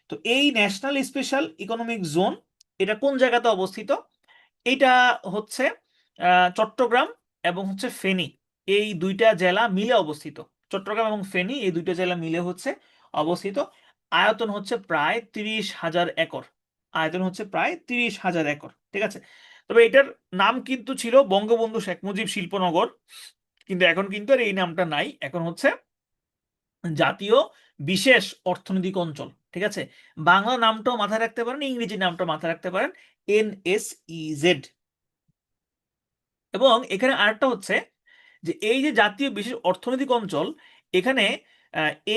তো এই ন্যাশনাল স্পেশাল ইকোনমিক জোন এটা কোন জায়গাতে অবস্থিত? এটা হচ্ছে চট্টগ্রাম এবং হচ্ছে ফেনী, এই দুইটা জেলা মিলে অবস্থিত। চট্টগ্রাম এবং ফেনী এই দুইটা জেলা মিলে হচ্ছে অবস্থিত। আয়তন হচ্ছে প্রায় 30,000 একর। আয়তন হচ্ছে প্রায় 30,000 একর। ঠিক আছে, তবে এটার নাম কিন্তু ছিল বঙ্গবন্ধু শেখ মুজিব শিল্পনগর, কিন্তু এখন কিন্তু আর এই নামটা নাই, এখন হচ্ছে জাতীয় বিশেষ অর্থনৈতিক অঞ্চল। ঠিক আছে, বাংলা নামটাও মাথায় রাখতে পারেন, ইংরেজি নামটা মাথায় রাখতে পারেন, NSEZ। এবং এখানে আরেকটা হচ্ছে যে এই যে জাতীয় বিশেষ অর্থনৈতিক অঞ্চল, এখানে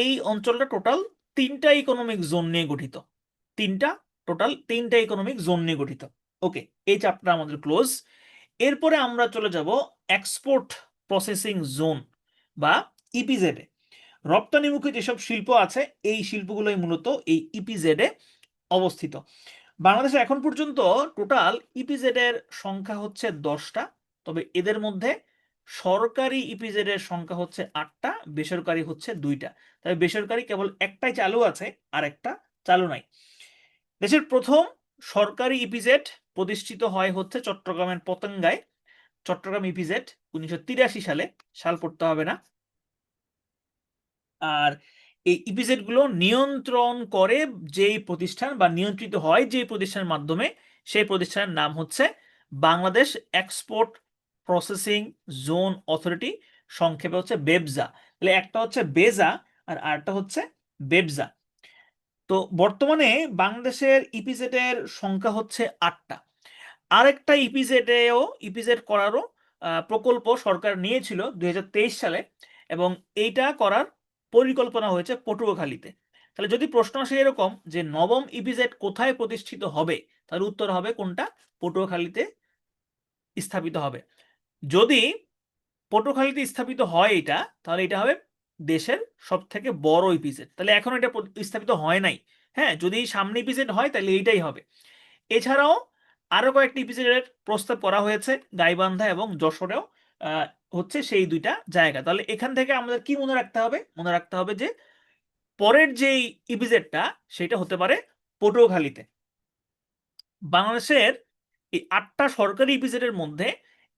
এই অঞ্চলটা টোটাল তিনটা ইকোনমিক জোন নিয়ে গঠিত। তিনটা ইকোনমিক জোন নিয়ে গঠিত। ওকে, এই চ্যাপ্টার আমাদের ক্লোজ। এরপরে আমরা চলে যাব এক্সপোর্ট প্রসেসিং জোন বা ইপিজেড এ। রপ্তানিমুখী যেসব শিল্প আছে এই শিল্পগুলোই মূলত এই ইপিজেড এ অবস্থিত। বাংলাদেশে এখন পর্যন্ত টোটাল ইপিজেড এর সংখ্যা হচ্ছে 10টা, তবে এদের মধ্যে সরকারি ইপিজেড এর সংখ্যা হচ্ছে 8টা, বেসরকারি হচ্ছে 2টা। তবে বেসরকারি কেবল একটাই চালু আছে, আর একটা চালু নাই। দেশের প্রথম সরকারি ইপিজেড প্রতিষ্ঠিত হয় হচ্ছে চট্টগ্রামের পতেঙ্গায়, চট্টগ্রাম ইপিজেড 1983 সালে, সাল পড়তে হবে না। আর এই ইপিজেড গুলো নিয়ন্ত্রণ করে যেই প্রতিষ্ঠান বা নিয়ন্ত্রিত হয় যেই প্রতিষ্ঠানের মাধ্যমে, সেই প্রতিষ্ঠানের নাম হচ্ছে Bangladesh export processing zone authority, সংক্ষেপে হচ্ছে বেবজা। তাহলে একটা হচ্ছে বেজা আর আরেকটা হচ্ছে বেবজা। তো বর্তমানে বাংলাদেশের ইপিজেড এর সংখ্যা হচ্ছে 8টা। আরেকটা ইপিজেড করারও প্রকল্প সরকার নিয়েছিল 2023 সালে, এবং এইটা করার পরিকল্পনা হয়েছে পটুয়াখালীতে। তাহলে যদি প্রশ্ন আসে এরকম যে নবম ইপিজেড কোথায় প্রতিষ্ঠিত হবে, তাহলে উত্তর হবে কোনটা? পটুয়াখালীতে স্থাপিত হবে। যদি পটুয়াখালীতে স্থাপিত হয় এটা, তাহলে এটা হবে দেশের সব থেকে বড় ইপিজেড। তাহলে এখন এটা স্থাপিত হয় নাই। হ্যাঁ, যদি সামনে ইপিজেড হয় তাহলে এইটাই হবে। এছাড়াও আরো কয়েকটি ইপিজেডের প্রস্তাব করা হয়েছে, গাইবান্ধা এবং যশোরেও হচ্ছে সেই দুইটা জায়গা। তাহলে এখান থেকে আমাদের কি মনে রাখতে হবে? মনে রাখতে হবে যে পরের যেই ইপিজেডটা সেটা হতে পারে পটুয়াখালীতে। বাংলাদেশের এই 8টা সরকারি ইপিজেডের মধ্যে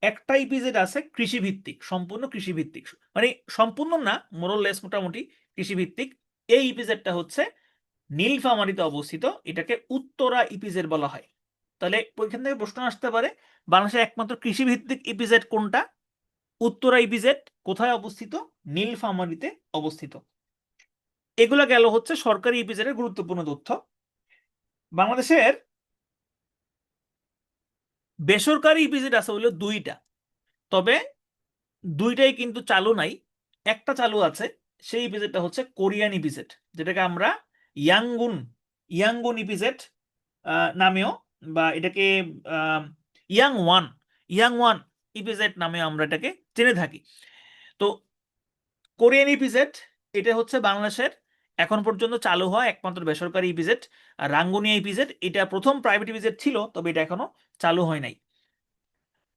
একটা ইপিজেড আছে কৃষিভিত্তিক, সম্পূর্ণ কৃষিভিত্তিক, মানে সম্পূর্ণ না, মোরলেস মোটামুটি কৃষিভিত্তিক। এই ইপিজেডটা হচ্ছে নীলফামারীতে অবস্থিত, এটাকে উত্তরা ইপিজেড বলা হয়। তাহলে ওইখান থেকে প্রশ্ন আসতে পারে বাংলাদেশের একমাত্র কৃষিভিত্তিক ইপিজেড কোনটা? উত্তরা ইপিজেড। কোথায় অবস্থিত? নীলফামারীতে অবস্থিত। এগুলা গেল হচ্ছে সরকারি ইপিজেডের গুরুত্বপূর্ণ তথ্য। বাংলাদেশের বেসরকারি ইপিজেড আছে হলো 2টা, তবে 2টাই কিন্তু চালু নাই। একটা চালু আছে, সেই ইপিজেডটা হচ্ছে কোরিয়ান ইপিজেড, যেটাকে আমরা ইয়াঙ্গুন ইয়াঙ্গুন ইপিজেড নামেও, বা এটাকে আহ, young one young one EPZ নামে আমরা এটাকে জেনে থাকি। তো কোরিয়ান ইপিজেড এটা হচ্ছে বাংলাদেশের এখন পর্যন্ত চালু হয় একমাত্র বেসরকারি ইপিজেড। আর রাঙ্গুনিয়া ইপিজেড এটা প্রথম প্রাইভেট ইপিজেড ছিল, তবে এটা এখনো চালু হয় নাই।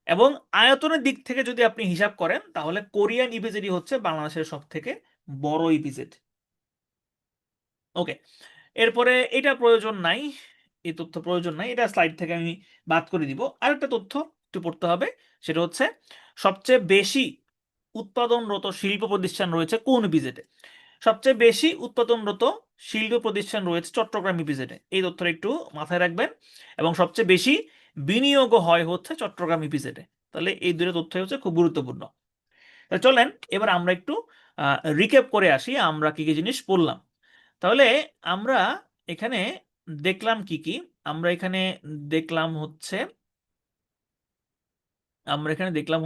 এবং আয়তনের দিক থেকে যদি আপনি হিসাব করেন তাহলে কোরিয়ান ইপিজেডই হচ্ছে বাংলাদেশের সব থেকে বড় ইপিজেড। ওকে, এরপরে এটা প্রয়োজন নাই, এই তথ্য প্রয়োজন নাই, এটা স্লাইড থেকে আমি বাদ করে দিব। আরেকটা তথ্য একটু পড়তে হবে, সেটা হচ্ছে সবচেয়ে বেশি উৎপাদনরত শিল্প প্রতিষ্ঠান রয়েছে কোন ইপিজেডে। সবচেয়ে বেশি উৎপাদনরত শিল্প প্রতিষ্ঠান রয়েছে চট্টগ্রাম ইপিজেডে, এই তথ্যটা একটু মাথায় রাখবেন। এবং সবচেয়ে বেশি বিনিয়োগও হয় হচ্ছে চট্টগ্রাম ইপিজেডে। তাহলে এই দুটো তথ্যই হচ্ছে খুব গুরুত্বপূর্ণ। চলেন এবার আমরা একটু রিক্যাপ করে আসি আমরা কি কি জিনিস পড়লাম। তাহলে আমরা এখানে দেখলাম কি কি? আমরা এখানে দেখলাম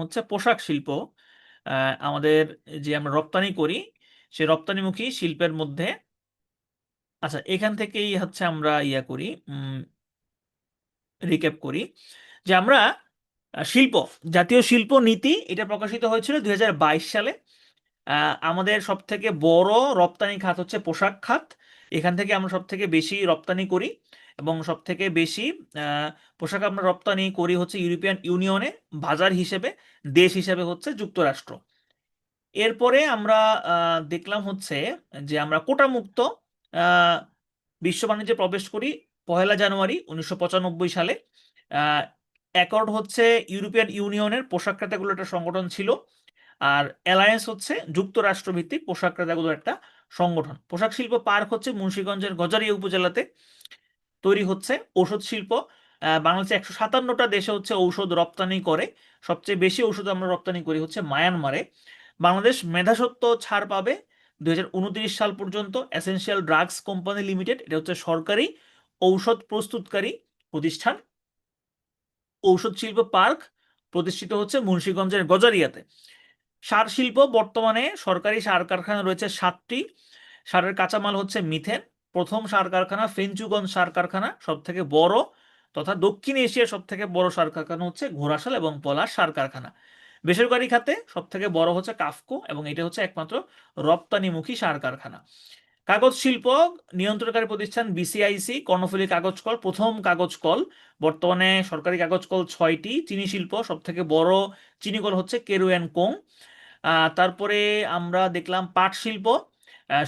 হচ্ছে পোশাক শিল্প। আমাদের যে আমরা রপ্তানি করি, সে রপ্তানিমুখী শিল্পের মধ্যে, আচ্ছা এখান থেকেই হচ্ছে আমরা করি, রিক্যাপ করি যে আমরা শিল্প, জাতীয় শিল্প নীতি এটা প্রকাশিত হয়েছিল 2022 সালে। আমাদের সব থেকে বড় রপ্তানি খাত হচ্ছে পোশাক খাত। এখান থেকে আমরা সব থেকে বেশি রপ্তানি করি, এবং সব থেকে বেশি পোশাক আমরা রপ্তানি করি হচ্ছে ইউরোপিয়ান ইউনিয়নে, বাজার হিসেবে দেশ হিসেবে হচ্ছে যুক্তরাষ্ট্র। এরপরে আমরা দেখলাম হচ্ছে যে আমরা কোটা মুক্ত আহ, বিশ্ব বাণিজ্যে প্রবেশ করি 1 জানুয়ারি 1995 সালে। অ্যাকর্ড হচ্ছে ইউরোপিয়ান ইউনিয়নের পোশাক ক্রেতাগুলোর একটা সংগঠন ছিল, আর অ্যালায়েন্স হচ্ছে যুক্তরাষ্ট্র ভিত্তিক পোশাক ক্রেতাগুলোর একটা সংগঠন। পোশাক শিল্প পার্ক হচ্ছে মুন্সিগঞ্জের গজারিয়া উপজেলাতে তৈরি হচ্ছে। ঔষধ শিল্প, বাংলাদেশে 157টা দেশে হচ্ছে ঔষধ রপ্তানি করে। সবচেয়ে বেশি ঔষধ আমরা রপ্তানি করি হচ্ছে মায়ানমারে। বাংলাদেশ মেধাস্বত্ব ছাড় পাবে 2029 সাল পর্যন্ত। এসেনশিয়াল ড্রাগস কোম্পানি লিমিটেড, এটা হচ্ছে সরকারি ঔষধ প্রস্তুতকারী প্রতিষ্ঠান। ঔষধ শিল্প পার্ক প্রতিষ্ঠিত হচ্ছে মুন্সিগঞ্জের গজারিয়াতে। সার শিল্প, বর্তমানে সরকারি সার কারখানা রয়েছে 7টি। সারের কাঁচামাল হচ্ছে মিথেন। প্রথম সার কারখানা ফেঞ্চুগঞ্জ সার কারখানা, সব থেকে বড় তথা দক্ষিণ এশিয়ার সব থেকে বড় সার কারখানা হচ্ছে ঘোড়াশাল এবং পলাশ সার কারখানা। বেসরকারি খাতে সব থেকে বড় হচ্ছে কাফকো, এবং এটা হচ্ছে একমাত্র রপ্তানিমুখী সার কারখানা। কাগজ শিল্প নিয়ন্ত্রণকারী প্রতিষ্ঠান বিসিআইসি, কর্ণফুলী কাগজ কল প্রথম কাগজ কল। বর্তমানে সরকারি কাগজ কল 6টি। চিনি শিল্প, সব থেকে বড় চিনি কল হচ্ছে কেরু অ্যান্ড কোং। তারপরে আমরা দেখলাম পাট শিল্প,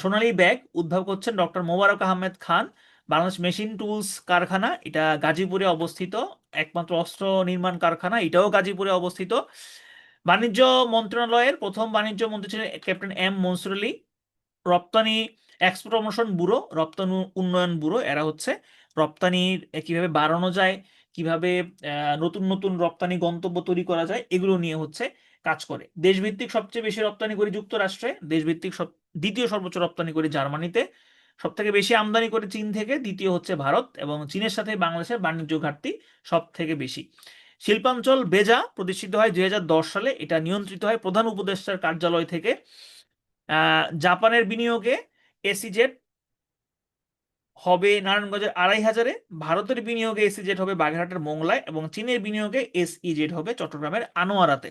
সোনালী ব্যাগ উদ্ভাবক হচ্ছেন ডক্টর মোবারক আহমেদ খান। বাংলাদেশ মেশিন টুলস কারখানা, এটা গাজীপুরে অবস্থিত। একমাত্র অস্ত্র নির্মাণ কারখানা, এটাও গাজীপুরে অবস্থিত। বাণিজ্য মন্ত্রণালয়ের প্রথম বাণিজ্য মন্ত্রী ছিলেন ক্যাপ্টেন এম মনসুর আলী। রপ্তানি এক্সপোর্ট প্রমোশন ব্যুরো, রপ্তানি উন্নয়ন ব্যুরো, এরা হচ্ছে রপ্তানি কিভাবে বাড়ানো যায়, কিভাবে নতুন নতুন রপ্তানি গন্তব্য তৈরি করা যায়, এগুলো নিয়ে হচ্ছে কাজ করে। দেশভিত্তিক সবচেয়ে বেশি রপ্তানি করি যুক্তরাষ্ট্রে, দেশভিত্তিক দ্বিতীয় সর্বোচ্চ রপ্তানি করি জার্মানিতে, সব থেকে বেশি আমদানি করে চীন থেকে, দ্বিতীয় হচ্ছে ভারত, এবং চীনের সাথে বাংলাদেশের বাণিজ্য ঘাটতি সব থেকে বেশি। শিল্পাঞ্চল বেজা প্রতিষ্ঠিত হয় 2010 সালে, এটা নিয়ন্ত্রিত হয় প্রধান উপদেষ্টার কার্যালয় থেকে। জাপানের বিনিয়োগে এসিজেড হবে নারায়ণগঞ্জের 2500-এ, ভারতের বিনিয়োগে এসিজেড হবে বাগেরহাটের মোংলায়, এবং চীনের বিনিয়োগে এসইজেড হবে চট্টগ্রামের আনোয়ারাতে।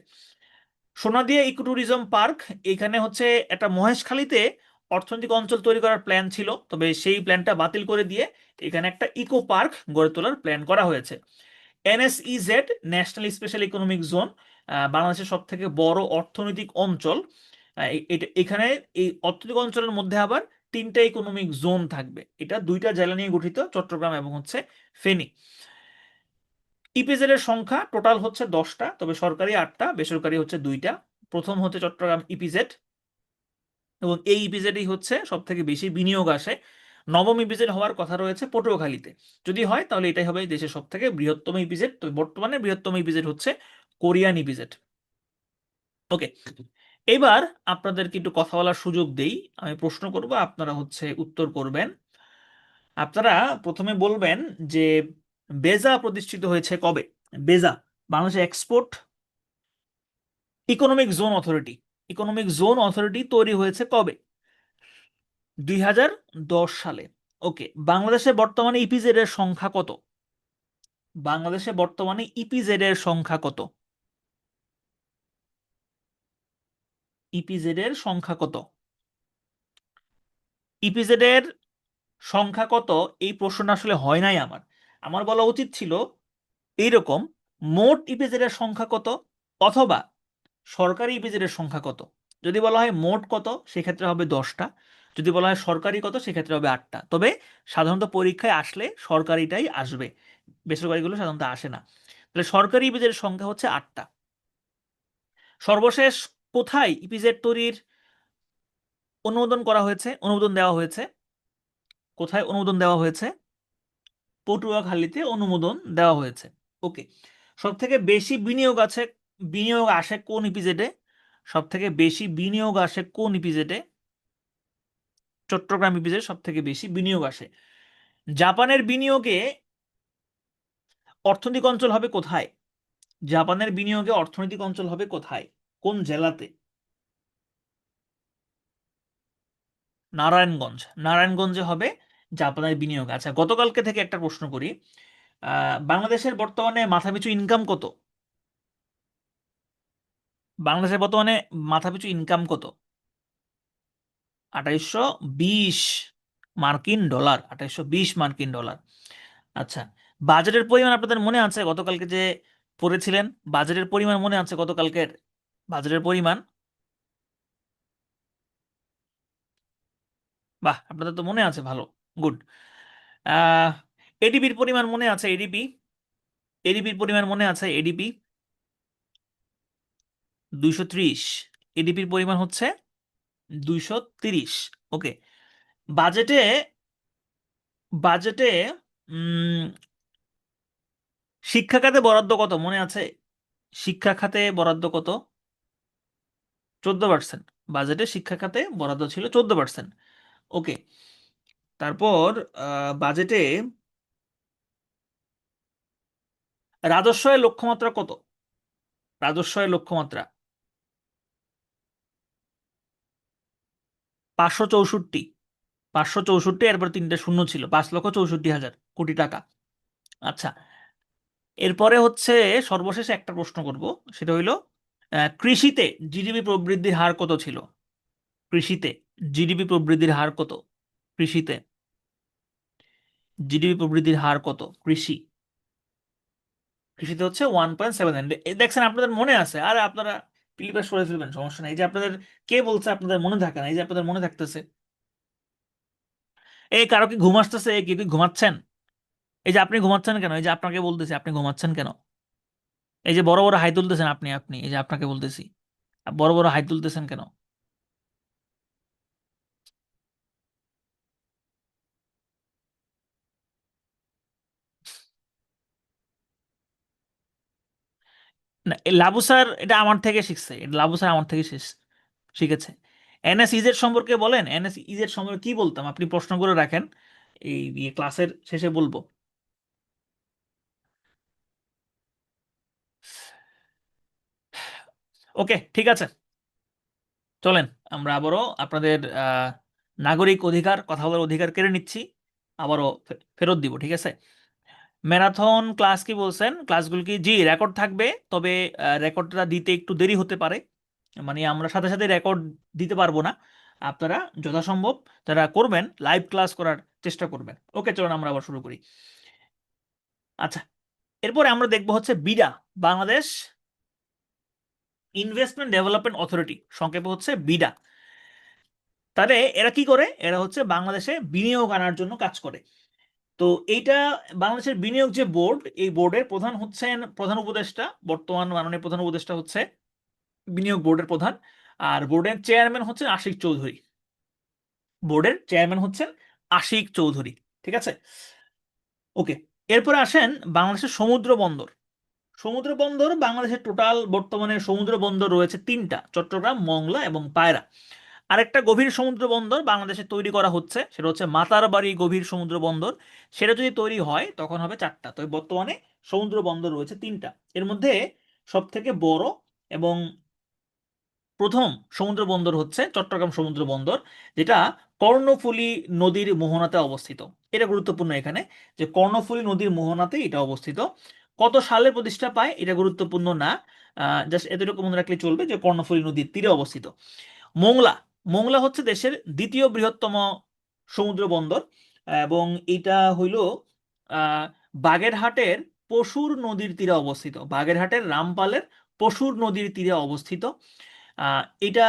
সোনাদিয়া ইকো ট্যুরিজম পার্ক, এখানে হচ্ছে একটা মহেশখালীতে অর্থনৈতিক অঞ্চল তৈরি করার প্ল্যান ছিল, তবে সেই প্ল্যানটা বাতিল করে দিয়ে এখানে একটা ইকো পার্ক গড়ে তোলার প্ল্যান করা হয়েছে। এনএসইজেড ন্যাশনাল স্পেশাল ইকোনমিক জোন, বাংলাদেশের সব থেকে বড় অর্থনৈতিক অঞ্চল। এখানে এই অর্থনৈতিক অঞ্চলের মধ্যে আবার 3টা ইকোনমিক জোন থাকবে। এটা 2টা জেলা নিয়ে গঠিত, চট্টগ্রাম এবং হচ্ছে ফেনী। ইপিজেড এর সংখ্যা টোটাল হচ্ছে 10টা, তবে সরকারি 8টা, বেসরকারি হচ্ছে 2টা। প্রথম হচ্ছে চট্টগ্রাম ইপিজেড, এবং এই ইপিজেডই হচ্ছে সব থেকে বেশি বিনিয়োগ আসে। নবম ইপিজেড হওয়ার কথা রয়েছে পটুয়াখালীতে, যদি হয় তাহলে এটাই হবে দেশের সব থেকে বৃহত্তম ইপিজেড। তো বর্তমানে বৃহত্তম ইপিজেড হচ্ছে কোরিয়ান ইপিজেড। ওকে, এবার আপনাদেরকে একটু কথা বলার সুযোগ দেই। আমি প্রশ্ন করব, আপনারা হচ্ছে উত্তর করবেন। আপনারা প্রথমে বলবেন যে বেজা প্রতিষ্ঠিত হয়েছে কবে। BEZA, Bangladesh export economic zone authority. Economic zone authority তৈরি হয়েছে কবে? 2010 সালে। ওকে, বাংলাদেশে বর্তমানে ইপিজেড এর সংখ্যা কত? বাংলাদেশে বর্তমানে ইপিজেড এর সংখ্যা কত? ইপিজেড এর সংখ্যা কত? ইপিজেড এর সংখ্যা কত, এই প্রশ্নটা আসলে হয় নাই আমার। আমার বলা উচিত ছিল এইরকম, মোট ইপিজেড এর সংখ্যা কত, অথবা সরকারি ইপিজেড এর সংখ্যা কত। যদি বলা হয় মোট কত, সেক্ষেত্রে হবে 10টা। যদি বলা হয় সরকারি কত, সেক্ষেত্রে হবে 8টা। তবে সাধারণত পরীক্ষায় আসলে সরকারিটাই আসবে, বেসরকারিগুলো সাধারণত আসে না। তাহলে সরকারি ইপিজেড এর সংখ্যা হচ্ছে 8টা। সর্বশেষ কোথায় ইপিজেড তৈরির অনুমোদন করা হয়েছে, অনুমোদন দেওয়া হয়েছে? কোথায় অনুমোদন দেওয়া হয়েছে? পটুয়াখালীতে অনুমোদন দেওয়া হয়েছে। ওকে, সব থেকে বেশি বিনিয়োগ আসে কোন ইপিজেডে? সব থেকে বেশি বিনিয়োগ আসে কোন ইপিজেডে? চট্টগ্রাম ইপিজেডে সব থেকে বেশি বিনিয়োগ আসে। জাপানের বিনিয়োগে অর্থনৈতিক অঞ্চল হবে কোথায়? জাপানের বিনিয়োগে অর্থনৈতিক অঞ্চল হবে কোথায়, কোন জেলাতে? নারায়ণগঞ্জ। নারায়ণগঞ্জে হবে জাপানের বিনিয়োগ। আচ্ছা, গতকালকে থেকে একটা প্রশ্ন করি। বাংলাদেশের বর্তমানে মাথাপিছু ইনকাম কত? বাংলাদেশের বর্তমানে মাথাপিছু ইনকাম কত? 2820 মার্কিন ডলার। 2820 মার্কিন ডলার। আচ্ছা, বাজারের পরিমাণ আপনাদের মনে আছে গতকালকে যে পড়েছিলেন? বাজারের পরিমাণ মনে আছে গতকালকের? বাজারের পরিমাণ বাহ, আপনাদের তো মনে আছে, ভালো, গুড। আহ এডিপির পরিমাণ মনে আছে? এডিপির পরিমাণ মনে আছে? এডিপি 230, এডিপির পরিমাণ হচ্ছে 230। ওকে। বাজেটে বাজেটে উম শিক্ষা খাতে বরাদ্দ কত মনে আছে? শিক্ষা খাতে বরাদ্দ কত? 14%। বাজেটে শিক্ষা খাতে বরাদ্দ ছিল 14%। ওকে। তারপর বাজেটে রাজস্বের লক্ষ্যমাত্রা কত? রাজস্বের লক্ষ্যমাত্রা 564। 564, এরপর তিনটে শূন্য ছিল, 5,64,000 কোটি টাকা। আচ্ছা, এরপরে হচ্ছে সর্বশেষ একটা প্রশ্ন করব, সেটা হইল কৃষিতে জিডিপি প্রবৃদ্ধির হার কত ছিল? কৃষিতে জিডিপি প্রবৃদ্ধির হার কত? কৃষিতে জিডিপি প্রবৃদ্ধির হার কত? কৃষিতে হচ্ছে 1.7। দেখছেন, আপনাদের মনে আছে। আর আপনারা প্রিলিপাস করে ফেলবেন, সমস্যা নাই। এই যে আপনাদের, কে বলছে আপনাদের মনে থাকে না? এই যে আপনাদের মনে থাকতেছে। এই কারো কি ঘুম আসতেছে? কি কি ঘুমাচ্ছেন? এই যে আপনি ঘুমাচ্ছেন কেন? এই যে আপনাকে বলতেছি, আপনি ঘুমাচ্ছেন কেন? এই যে বড় বড় হাই তুলতেছেন আপনি আপনি এই যে আপনাকে বলতেছি, বড় বড় হাই তুলতেছেন কেন? না, লাবু স্যার এটা আমার থেকে শিখছে, এটা লাবু স্যার আমার থেকে শিখেছে। এনএস ইজেড সম্পর্কে বলেন, এনএস ইজেড সম্পর্কে কি বলতাম? আপনি প্রশ্ন করে রাখেন, এই ক্লাসের শেষে বলবো। ওকে, ঠিক আছে, চলেন আমরা আবারও আপনাদের নাগরিক অধিকার, কথা বলার অধিকার কেড়ে নিচ্ছি, আবারও ফেরত দিব, ঠিক আছে? ম্যারাথন ক্লাস কি বলছেন? ক্লাসগুলো কি, জি রেকর্ড থাকবে, তবে রেকর্ডটা দিতে একটু দেরি হতে পারে। মানে আমরা সাথে সাথে রেকর্ড দিতে পারবো না। আপনারা যথাসম্ভব যারা করবেন লাইভ ক্লাস করার চেষ্টা করবেন। ওকে, চলুন আমরা আবার শুরু করি। আচ্ছা, এরপরে আমরা দেখবো হচ্ছে BIDA, Bangladesh investment development authority, সংক্ষেপে হচ্ছে বিডা। তাহলে এরা কি করে? এরা হচ্ছে বাংলাদেশে বিনিয়োগ আনার জন্য কাজ করে। তো এইটা বাংলাদেশের বিনিয়োগ যে বোর্ড, এই বোর্ডের প্রধান হচ্ছেন প্রধান উপদেষ্টা, বর্তমান মাননীয় প্রধান উপদেষ্টা হচ্ছে বিনিয়োগ বোর্ডের প্রধান। আর বোর্ডের চেয়ারম্যান হচ্ছেন আশিক চৌধুরী। বোর্ডের চেয়ারম্যান হচ্ছেন আশিক চৌধুরী, ঠিক আছে? ওকে। এরপরে আসেন বাংলাদেশের সমুদ্র বন্দর। সমুদ্র বন্দর, বাংলাদেশের টোটাল বর্তমানে সমুদ্র বন্দর রয়েছে তিনটা: চট্টগ্রাম, মংলা এবং পায়রা। আরেকটা গভীর সমুদ্র বন্দর বাংলাদেশে তৈরি করা হচ্ছে, সেটা হচ্ছে মাতারবাড়ি গভীর সমুদ্র বন্দর। সেটা যদি তৈরি হয় তখন হবে চারটা। তো বর্তমানে সমুদ্র বন্দর রয়েছে তিনটা। এর মধ্যে সব থেকে বড় এবং প্রথম সমুদ্র বন্দর হচ্ছে চট্টগ্রাম সমুদ্র বন্দর, যেটা কর্ণফুলী নদীর মোহনাতে অবস্থিত। এটা গুরুত্বপূর্ণ এখানে, যে কর্ণফুলী নদীর মোহনাতে এটা অবস্থিত। কত সালে প্রতিষ্ঠা পায় এটা গুরুত্বপূর্ণ না, জাস্ট এতটুকু মনে রাখলে চলবে যে কর্ণফুলী নদীর তীরে অবস্থিত। মোংলা, মোংলা হচ্ছে দেশের দ্বিতীয় বৃহত্তম সমুদ্র বন্দর, এবং এটা হইল আহ, বাগেরহাটের পশুর নদীর তীরে অবস্থিত। বাগেরহাটের রামপালের পশুর নদীর তীরে অবস্থিত। এটা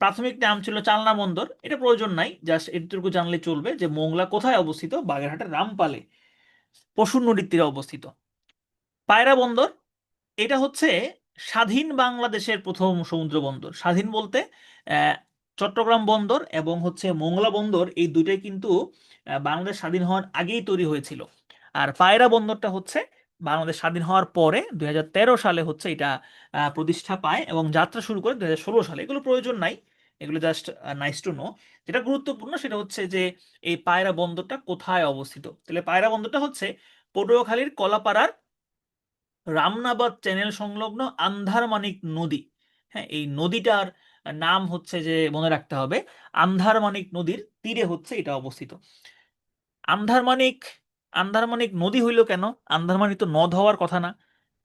প্রাথমিক নাম ছিল চালনা বন্দর। এটা প্রয়োজন নাই, জাস্ট এটুকু জানলে চলবে যে মোংলা কোথায় অবস্থিত, বাগেরহাটের রামপালে পশুর নদীর তীরে অবস্থিত। পায়রা বন্দর, এটা হচ্ছে স্বাধীন বাংলাদেশের প্রথম সমুদ্র বন্দর। স্বাধীন বলতে আহ, চট্টগ্রাম বন্দর এবং হচ্ছে মোংলা বন্দর, এই দুটোই কিন্তু বাংলাদেশ স্বাধীন হওয়ার আগেই তৈরি হয়েছিল। আর পায়রা বন্দরটা হচ্ছে বাংলাদেশ স্বাধীন হওয়ার পরে 2013 সালে হচ্ছে এটা প্রতিষ্ঠা পায় এবং যাত্রা শুরু করে 2016 সালে। এগুলো প্রয়োজন নাই, এগুলো জাস্ট নাইস টু নো। যেটা গুরুত্বপূর্ণ সেটা হচ্ছে যে এই পায়রা বন্দরটা কোথায় অবস্থিত। তাহলে পায়রা বন্দরটা হচ্ছে পটুয়াখালীর কলাপাড়ার রামনাবাদ চ্যানেল সংলগ্ন আন্ধারমানিক নদী। হ্যাঁ, এই নদীটার নাম হচ্ছে যে মনে রাখতে হবে, আন্ধারমানিক নদীর তীরে হচ্ছে এটা অবস্থিত। আন্ধারমানিক, আন্ধারমানিক নদী হইল কেন? আন্ধারমানিক তো নদ হওয়ার কথা না,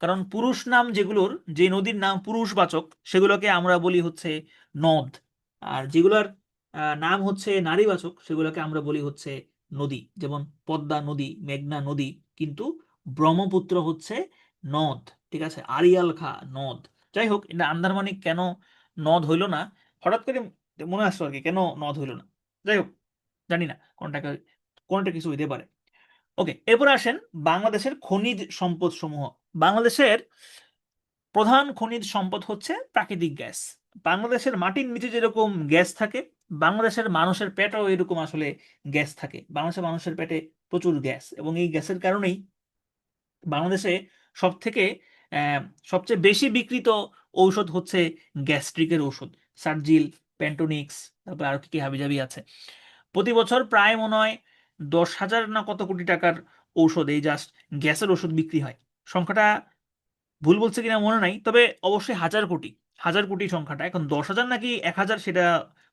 কারণ পুরুষ নাম যেগুলোর, যে নদীর নাম পুরুষবাচক সেগুলোকে আমরা বলি হচ্ছে নদ, আর যেগুলোর নাম হচ্ছে নারীবাচক সেগুলোকে আমরা বলি হচ্ছে নদী। যেমন পদ্মা নদী, মেঘনা নদী, কিন্তু ব্রহ্মপুত্র হচ্ছে নদ, ঠিক আছে? আড়িয়াল খা নদ। যাই হোক, এটা আন্দারমানিক কেন নদ হইল না, হঠাৎ করে মনে আসলো আর কি, কেন নদ হইল না। যাই হোক, জানি না কোনটা কিছু হইতে পারে। ওকে, এরপর আসেন বাংলাদেশের খনিজ সম্পদ সমূহ। বাংলাদেশের প্রধান খনিজ সম্পদ হচ্ছে প্রাকৃতিক গ্যাস। বাংলাদেশের মাটির নিচে যেরকম গ্যাস থাকে, বাংলাদেশের মানুষের পেটেও এরকম আসলে গ্যাস থাকে। বাংলাদেশের মানুষের পেটে প্রচুর গ্যাস, এবং এই গ্যাসের কারণেই বাংলাদেশে সব থেকে সবচেয়ে বেশি বিক্রিত ঔষধ হচ্ছে গ্যাস্ট্রিকের ঔষধ, সার্জিল, পেন্টোনিক্স, তারপর আর কি কি হাবিজাবি আছে। প্রতি বছর প্রায় মনে হয় 10,000 না কত কোটি টাকার ঔষধ, এই জাস্ট গ্যাসের ওষুধ বিক্রি হয়। সংখ্যাটা ভুল বলছে কিনা মনে নাই, তবে অবশ্যই হাজার কোটি সংখ্যাটা। এখন 10,000 নাকি 1,000 সেটা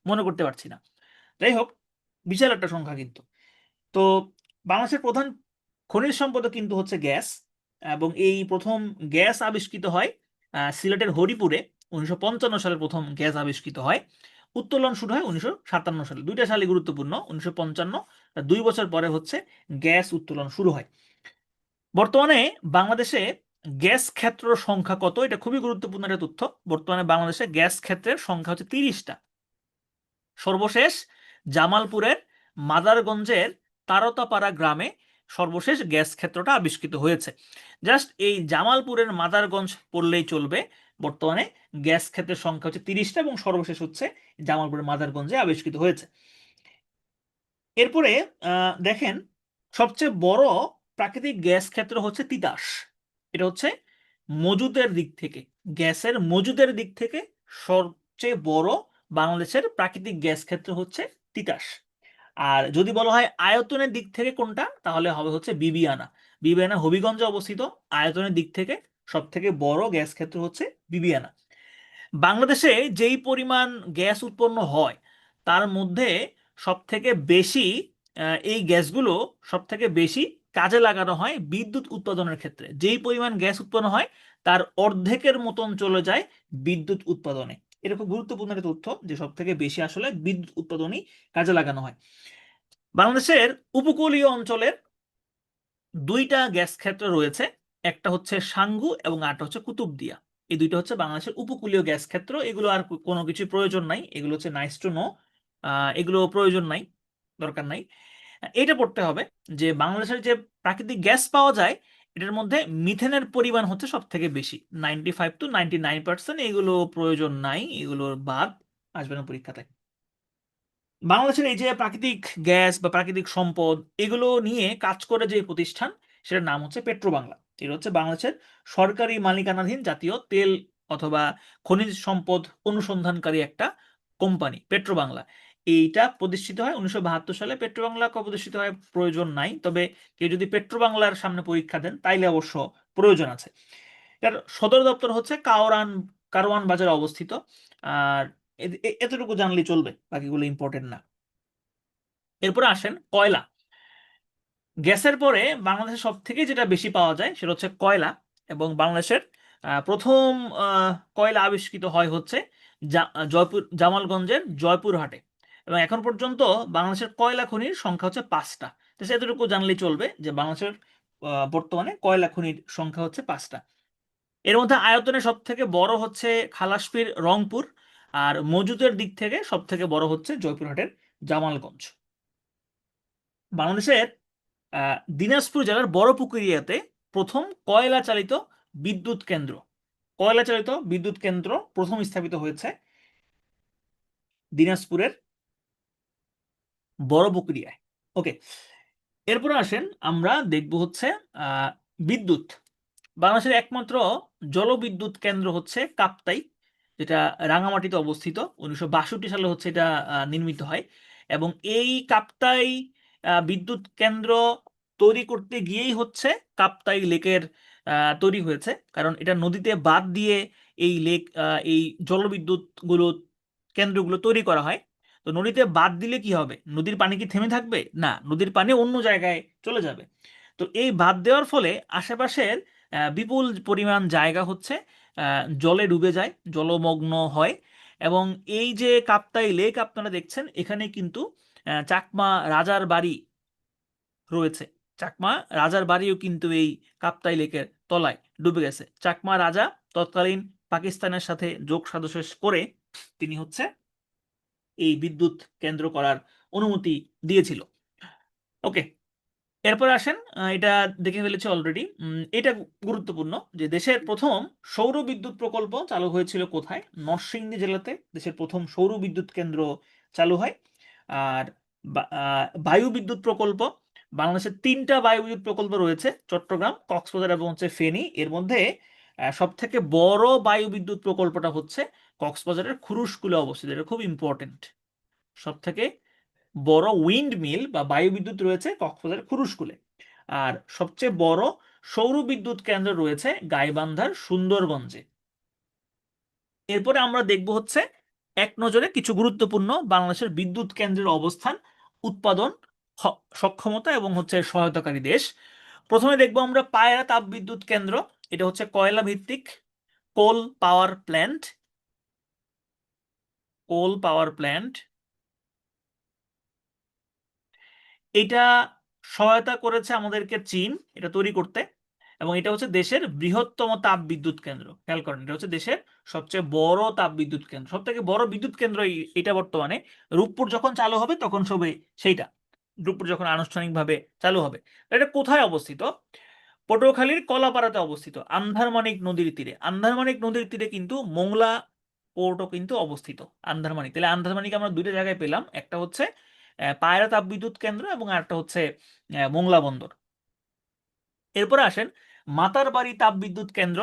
মনে করতে পারছি না। যাই হোক, বিশাল একটা সংখ্যা কিন্তু। তো বাংলাদেশের প্রধান খনিজ সম্পদ কিন্তু হচ্ছে গ্যাস, এবং এই প্রথম গ্যাস আবিষ্কৃত হয় সিলেটের হরিপুরে 1955 সালে প্রথম গ্যাস আবিষ্কৃত হয়। উত্তোলন শুরু হয় 1957 সালে। দুইটা সালে গুরুত্বপূর্ণ, 1955, 2 বছর পরে হচ্ছে গ্যাস উত্তোলন শুরু হয়। বর্তমানে বাংলাদেশে গ্যাস ক্ষেত্র সংখ্যা কত, এটা খুবই গুরুত্বপূর্ণ একটা তথ্য। বর্তমানে বাংলাদেশে গ্যাস ক্ষেত্রের সংখ্যা হচ্ছে 30টা। সর্বশেষ জামালপুরের মাদারগঞ্জের তারতাপাড়া গ্রামে সর্বশেষ গ্যাস ক্ষেত্রটা আবিষ্কৃত হয়েছে। জাস্ট এই জামালপুরের মাদারগঞ্জ পড়লেই চলবে। বর্তমানে গ্যাস ক্ষেত্রের সংখ্যা হচ্ছে 30টা, এবং সর্বশেষ হচ্ছে জামালপুরের মাদারগঞ্জে আবিষ্কৃত হয়েছে। এরপরে দেখেন, সবচেয়ে বড় প্রাকৃতিক গ্যাস ক্ষেত্র হচ্ছে তিতাস। এটা হচ্ছে মজুদের দিক থেকে, গ্যাসের মজুদের দিক থেকে সবচেয়ে বড় বাংলাদেশের প্রাকৃতিক গ্যাস ক্ষেত্র হচ্ছে তিতাস। আর যদি বলা হয় আয়তনের দিক থেকে কোনটা, তাহলে হবে হচ্ছে বিবিয়ানা। বিবিয়ানা হবিগঞ্জে অবস্থিত। আয়তনের দিক থেকে সব থেকে বড় গ্যাস ক্ষেত্র হচ্ছে বিবিয়ানা। বাংলাদেশে যেই পরিমাণ গ্যাস উৎপন্ন হয়, তার মধ্যে সব থেকে বেশি এই গ্যাসগুলো সব থেকে বেশি কাজে লাগানো হয় বিদ্যুৎ উৎপাদনের ক্ষেত্রে। যেই পরিমাণ গ্যাস উৎপন্ন হয়, তার অর্ধেকের মতন চলে যায় বিদ্যুৎ উৎপাদনে। এটা খুব গুরুত্বপূর্ণ একটা তথ্য, যে সব থেকে বেশি আসলে বিদ্যুৎ উৎপাদনই কাজে লাগানো হয়। বাংলাদেশের উপকূলীয় অঞ্চলের দুইটা গ্যাস ক্ষেত্র রয়েছে, একটা হচ্ছে সাঙ্গু এবং আরেকটা হচ্ছে কুতুবদিয়া। এই দুইটা হচ্ছে বাংলাদেশের উপকূলীয় গ্যাস ক্ষেত্র। এগুলো আর কোনো কিছু প্রয়োজন নাই, এগুলো হচ্ছে নাইস টু নো। এগুলো প্রয়োজন নাই, দরকার নাই। এটা পড়তে হবে যে বাংলাদেশের যে প্রাকৃতিক গ্যাস পাওয়া যায়, এটার মধ্যে মিথেনের পরিমাণ হচ্ছে সব থেকে বেশি, 95 to 99%। এগুলো প্রয়োজন নাই, এগুলোর বাদ আসবে না পরীক্ষাতে। বাংলাদেশের এই যে প্রাকৃতিক গ্যাস বা প্রাকৃতিক সম্পদ, এগুলো নিয়ে কাজ করে যে প্রতিষ্ঠান, সেটার নাম হচ্ছে পেট্রোবাংলা। এটা হচ্ছে বাংলাদেশের সরকারি মালিকানাধীন জাতীয় তেল অথবা খনিজ সম্পদ অনুসন্ধানকারী একটা কোম্পানি, পেট্রোবাংলা। এইটা প্রতিষ্ঠিত হয় 1972 সালে। পেট্রোবাংলা কবে প্রতিষ্ঠিত হয় প্রয়োজন নাই, তবে কেউ যদি পেট্রোবাংলার সামনে পরীক্ষা দেন তাইলে অবশ্য প্রয়োজন আছে। এর সদর দপ্তর হচ্ছে কারওয়ান বাজারে অবস্থিত। আর এতটুকু জানলেই চলবে, বাকিগুলো ইম্পর্টেন্ট না। এরপরে আসেন কয়লা। গ্যাসের পরে বাংলাদেশে সব থেকে যেটা বেশি পাওয়া যায় সেটা হচ্ছে কয়লা, এবং বাংলাদেশের প্রথম কয়লা আবিষ্কৃত হয় হচ্ছে জামালগঞ্জের জয়পুরহাটে। এবং এখন পর্যন্ত বাংলাদেশের কয়লা খনির সংখ্যা হচ্ছে 5টা। তো এতটুকু জানলেই চলবে যে বাংলাদেশের বর্তমানে কয়লা খনির সংখ্যা হচ্ছে 5টা। এর মধ্যে আয়তনে সব থেকে বড় হচ্ছে খালাসপির রংপুর, আর মজুদের দিক থেকে সব থেকে বড় হচ্ছে জয়পুরহাটের জামালগঞ্জ। বাংলাদেশের দিনাজপুর জেলার বড়পুকুরিয়াতে প্রথম কয়লা চালিত বিদ্যুৎ কেন্দ্র প্রথম স্থাপিত হয়েছে দিনাজপুরের বড়পুকুরিয়ায়। ওকে, এরপর আসেন আমরা দেখব হচ্ছে বিদ্যুৎ। বাংলাদেশের একমাত্র জলবিদ্যুৎ কেন্দ্র হচ্ছে কাপ্তাই, যেটা রাঙামাটিতে অবস্থিত। 1962 সালে হচ্ছে এটা নির্মিত হয়। এবং এই কাপ্তাই বিদ্যুৎ কেন্দ্র তৈরি করতে গিয়েই হচ্ছে কাপ্তাই লেকের তৈরি হয়েছে, কারণ এটা নদীতে বাঁধ দিয়ে এই লেক, এই জলবিদ্যুৎ গুলো কেন্দ্রগুলো তৈরি করা হয়। তো নদীতে বাঁধ দিলে কি হবে, নদীর পানি কি থেমে থাকবে? না, নদীর পানি অন্য জায়গায় চলে যাবে। তো এই বাঁধ দেওয়ার ফলে আশেপাশের বিপুল পরিমাণ জায়গা হচ্ছে জলে ডুবে যায়, জলমগ্ন হয়। এবং এই যে কাপ্তাই লেক আপনারা দেখছেন, এখানে কিন্তু চাকমা রাজার বাড়ি রয়েছে। চাকমা রাজার বাড়িও কিন্তু এই কাপ্তাই লেকের তলায় ডুবে গেছে। চাকমা রাজা তৎকালীন পাকিস্তানের সাথে যোগ সাজশ করে তিনি হচ্ছে এই বিদ্যুৎ কেন্দ্র করার অনুমতি দিয়েছিল। ওকে, এরপর আসেন, এটা দেখে ফেলেছি অলরেডি। এটা গুরুত্বপূর্ণ যে দেশের প্রথম সৌর বিদ্যুৎ প্রকল্প চালু হয়েছিল কোথায়? নরসিংদী জেলাতে দেশের প্রথম সৌর বিদ্যুৎ কেন্দ্র চালু হয়। আর বায়ু বিদ্যুৎ প্রকল্প, বাংলাদেশের 3টা বায়ু বিদ্যুৎ প্রকল্প রয়েছে, চট্টগ্রাম, কক্সবাজার এবং হচ্ছে ফেনী। এর মধ্যে সব থেকে বড় বায়ু বিদ্যুৎ প্রকল্পটা হচ্ছে কক্সবাজারের খুরুশকুলে অবস্থিত। এটা খুব ইম্পর্টেন্ট। সব থেকে বড় উইন্ড মিল বা বায়ু বিদ্যুৎ রয়েছে কক্সবাজারের খুরুশকুলে। আর সবচেয়ে বড় সৌর বিদ্যুৎ কেন্দ্র রয়েছে গাইবান্ধার সুন্দরগঞ্জে। এরপরে আমরা দেখব হচ্ছে এক নজরে কিছু গুরুত্বপূর্ণ বাংলাদেশের বিদ্যুৎ কেন্দ্রের অবস্থান, উৎপাদন সক্ষমতা এবং হচ্ছে সহায়তাকারী দেশ। প্রথমে দেখব আমরা পায়রা তাপবিদ্যুৎ কেন্দ্র। এটা হচ্ছে কয়লা ভিত্তিক কোল পাওয়ার প্ল্যান্ট। কোল পাওয়ার প্ল্যান্ট এটা সহায়তা করেছে আমাদেরকে চীন এটা তৈরি করতে, এবং এটা হচ্ছে দেশের বৃহত্তম তাপ বিদ্যুৎ কেন্দ্র। খেয়াল করেন, এটা হচ্ছে দেশের সবচেয়ে বড় তাপ বিদ্যুৎ কেন্দ্র, সব থেকে বড় বিদ্যুৎ কেন্দ্র এটা বর্তমানে। রূপপুর যখন চালু হবে তখন সবে সেইটা, রূপপুর যখন আনুষ্ঠানিকভাবে চালু হবে। এটা কোথায় অবস্থিত? পটুয়াখালীর কলাপাড়াতে অবস্থিত, আন্ধারমানিক নদীর তীরে। আন্ধারমানিক নদীর তীরে কিন্তু মোংলা পোর্টও কিন্তু অবস্থিত। আন্ধারমানিক, তাহলে আন্ধারমানিক আমরা দুইটা জায়গায় পেলাম, একটা হচ্ছে পায়রা তাপবিদ্যুৎ কেন্দ্র এবং আরেকটা হচ্ছে মোংলা বন্দর। এরপরে আসেন মাতারবাড়ি তাপবিদ্যুৎ কেন্দ্র।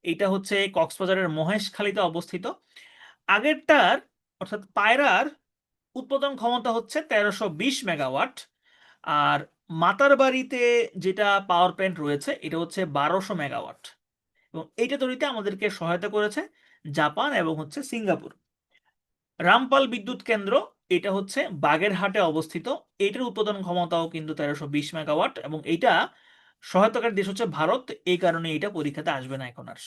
এটা হচ্ছে কক্সবাজারের মহেশখালীতে অবস্থিত। আগেরটার অর্থাৎ পায়রার উৎপাদন ক্ষমতা হচ্ছে 1320 মেগাওয়াট, আর মাতারবাড়িতে যেটা পাওয়ার প্ল্যান্ট রয়েছে এটা হচ্ছে 1200 মেগাওয়াট, এবং এইটা তৈরিতে আমাদেরকে সহায়তা করেছে জাপান এবং হচ্ছে সিঙ্গাপুর। রামপাল বিদ্যুৎ কেন্দ্র, এটা হচ্ছে বাগেরহাটে অবস্থিত। এটার উৎপাদন ক্ষমতাও কিন্তু 1320 মেগাওয়াট, এবং এইটা সহায়তাকারী দেশ হচ্ছে ভারত। এই কারণে এটা পরীক্ষাতে আসবে না এখন আর।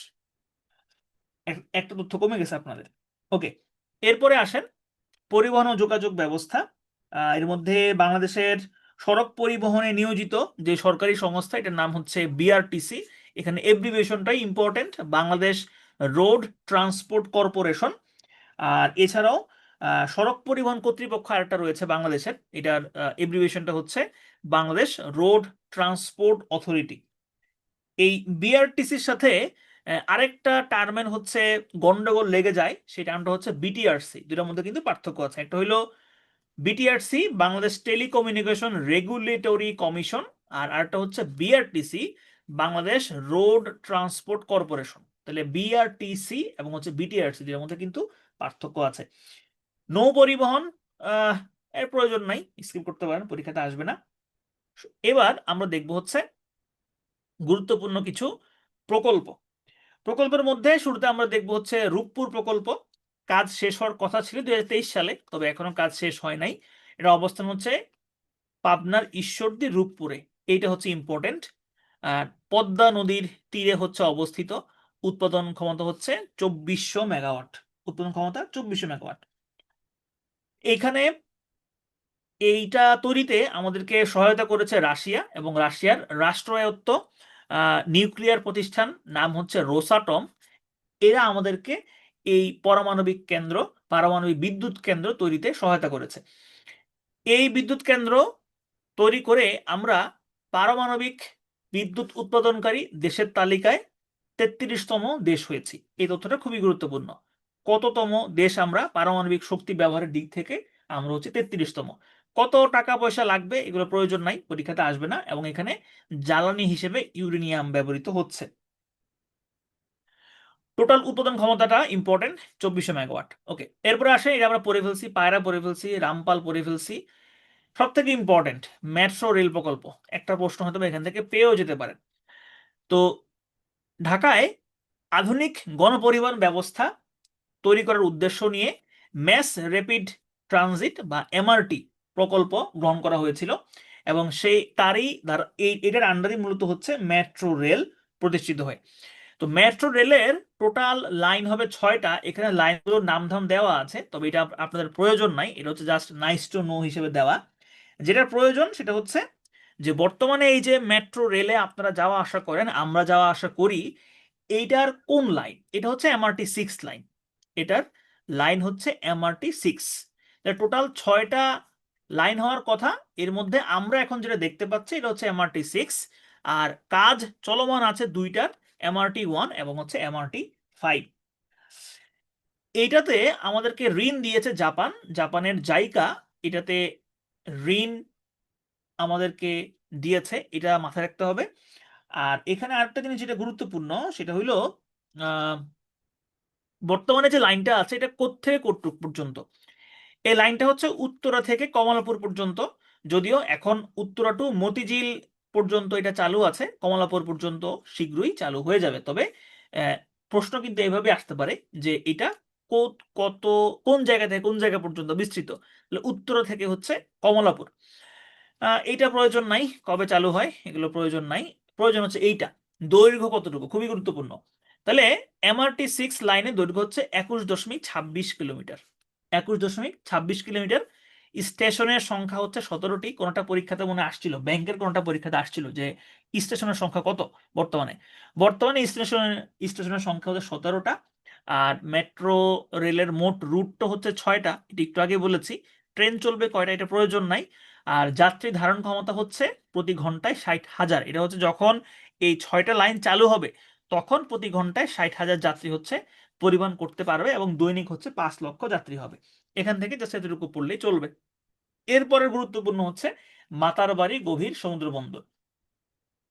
একটা তথ্য কমে গেছে আপনাদের। ওকে, এরপরে আসেন পরিবহন ও যোগাযোগ ব্যবস্থা। এর মধ্যে বাংলাদেশের সড়ক পরিবহনে নিয়োজিত যে সরকারি সংস্থা, এটার নাম হচ্ছে বিআরটিসি। এখানে এব্রিভিয়েশনটাই important, Bangladesh road transport corporation. আর এছাড়াও সড়ক পরিবহন কর্তৃপক্ষ আরেকটা রয়েছে বাংলাদেশের, এটার এব্রিভিয়েশনটা হচ্ছে বাংলাদেশ রোড ট্রান্সপোর্ট অথরিটি। এই বিআরটিসির সাথে আরেকটা টার্মের হচ্ছে গন্ডগোল লেগে যায়, সেই টার্মটা হচ্ছে বিটিআরসি। দুটার মধ্যে কিন্তু পার্থক্য আছে। একটা হলো BTRC, Bangladesh telecommunication regulatory commission, আর আরেকটা হচ্ছে BRTC, Bangladesh road transport corporation. তাহলে বিআরটিসি এবং হচ্ছে বিটিআরসি দুটার মধ্যে কিন্তু পার্থক্য আছে। নৌ পরিবহন এর প্রয়োজন নাই, স্কিপ করতে পারেন, পরীক্ষাতে আসবে না। এবার আমরা দেখব হচ্ছে গুরুত্বপূর্ণ কিছু প্রকল্প। প্রকল্পের মধ্যে শুরুতে আমরা দেখব হচ্ছে রূপপুর প্রকল্প। কাজ শেষ হওয়ার কথা ছিল 2023 সালে, তবে এখনো কাজ শেষ হয় নাই। এটা অবস্থান হচ্ছে পাবনার ঈশ্বরদী রূপপুরে। এইটা হচ্ছে ইম্পর্টেন্ট। পদ্মা নদীর তীরে হচ্ছে অবস্থিত। উৎপাদন ক্ষমতা হচ্ছে 2400 মেগাওয়াট। উৎপাদন ক্ষমতা 2400 মেগাওয়াট। এখানে এইটা তৈরিতে আমাদেরকে সহায়তা করেছে রাশিয়া, এবং রাশিয়ার রাষ্ট্রায়ত্ত নিউক্লিয়ার প্রতিষ্ঠান নাম হচ্ছে রোসাটম। এরা আমাদেরকে এই পারমাণবিক বিদ্যুৎ কেন্দ্র তৈরিতে সহায়তা করেছে। এই বিদ্যুৎ কেন্দ্র তৈরি করে আমরা পারমাণবিক বিদ্যুৎ উৎপাদনকারী দেশের তালিকায় 33তম দেশ হয়েছি। এই তথ্যটা খুবই গুরুত্বপূর্ণ। কততম দেশ আমরা পারমাণবিক শক্তি ব্যবহারের দিক থেকে? আমরা হচ্ছে 33তম। কত টাকা পয়সা লাগবে এগুলো প্রয়োজন নাই, পরীক্ষাতে আসবে না, এবং এখানে জ্বালানি হিসেবে ইউরেনিয়াম ব্যবহৃত হচ্ছে। টোটাল উৎপাদন ক্ষমতাটা ইম্পর্টেন্ট, 2400 মেগাওয়াট। ওকে, এরপরে আসে, এটা আমরা পড়ে ফেলছি, পায়রা পড়ে ফেলছি, রামপাল পড়ে ফেলছি। সব থেকে ইম্পর্টেন্ট মেট্রো রেল প্রকল্প। একটা প্রশ্ন হয়তো এখান থেকে পেয়েও যেতে পারেন। তো ঢাকায় আধুনিক গণপরিবহন ব্যবস্থা তৈরি করার উদ্দেশ্য নিয়ে ম্যাস র্যাপিড ট্রানজিট বা এমআরটি প্রকল্প গ্রহণ করা হয়েছিল, এবং এটার আন্ডারে মূলত হচ্ছে মেট্রো রেল প্রতিষ্ঠিত হয়। তো মেট্রো রেলের টোটাল লাইন হবে 6টা। এখানে লাইনগুলোর নামধাম দেওয়া আছে, তবে এটা আপনাদের প্রয়োজন নাই, এটা হচ্ছে জাস্ট নাইস টু নো হিসেবে দেওয়া। যেটা প্রয়োজন সেটা হচ্ছে যে বর্তমানে এই যে মেট্রো রেলে আপনারা যাওয়া আসা করেন, আমরা যাওয়া আসা করি, এইটার কোন লাইন? এটা হচ্ছে MRT 6 লাইন। এটার লাইন হচ্ছে MRT 6। টোটাল 6টা লাইন হওয়ার কথা। এর মধ্যে আমরা এখন যেটা দেখতে পাচ্ছি এটা হচ্ছে MRT-6, আর কাজ চলমান আছে দুইটার, MRT-1 এবং হচ্ছে MRT-5। এইটাতে আমাদেরকে ঋণ দিয়েছে জাপান, জাপানের জাইকা এটাতে ঋণ আমাদেরকে দিয়েছে, এটা মাথায় রাখতে হবে। আর এখানে আরেকটা জিনিস যেটা গুরুত্বপূর্ণ সেটা হইলো আহ, বর্তমানে যে লাইনটা আছে এটা কোত্থেকে কতটুক পর্যন্ত। এই লাইনটা হচ্ছে উত্তরা থেকে কমলাপুর পর্যন্ত, যদিও এখন উত্তরা টু মতিঝিল পর্যন্ত এটা চালু আছে, কমলাপুর পর্যন্ত শীঘ্রই চালু হয়ে যাবে। তবে আহ, প্রশ্ন কিন্তু এইভাবে আসতে পারে যে এটা কত কোন জায়গা থেকে কোন জায়গা পর্যন্ত বিস্তৃত। তাহলে উত্তরা থেকে হচ্ছে কমলাপুর। এইটা প্রয়োজন নাই, কবে চালু হয় এগুলো প্রয়োজন নাই, প্রয়োজন হচ্ছে এইটা দৈর্ঘ্য কতটুকু, খুবই গুরুত্বপূর্ণ। তাহলে MRT-6 লাইনের দৈর্ঘ্য হচ্ছে 21.26 কিলোমিটার। 21.26 কিলোমিটার। স্টেশনের সংখ্যা হচ্ছে 17টি। কোনটা পরীক্ষাতে মনে আসছিল, ব্যাংকের কোনটা পরীক্ষাতে আসছিল যে স্টেশনের সংখ্যা কত বর্তমানে। বর্তমানে স্টেশনের সংখ্যা হচ্ছে 17টা। আর মেট্রো রেলের মোট রুট তো হচ্ছে 6টা, এটা একটু আগে বলেছি। ট্রেন চলবে কয়টা এটা প্রয়োজন নাই। আর যাত্রী ধারণ ক্ষমতা হচ্ছে প্রতি ঘন্টায় 60,000। এটা হচ্ছে যখন এই 6টা লাইন চালু হবে তখন প্রতি ঘন্টায় 60,000 যাত্রী হচ্ছে পরিবহন করতে পারবে, এবং দৈনিক হচ্ছে 5 লক্ষ যাত্রী হবে। এখান থেকে জাস্ট এতটুকু পড়লেই চলবে। এরপরে গুরুত্বপূর্ণ হচ্ছে মাতারবাড়ি গভীর সমুদ্র বন্দর।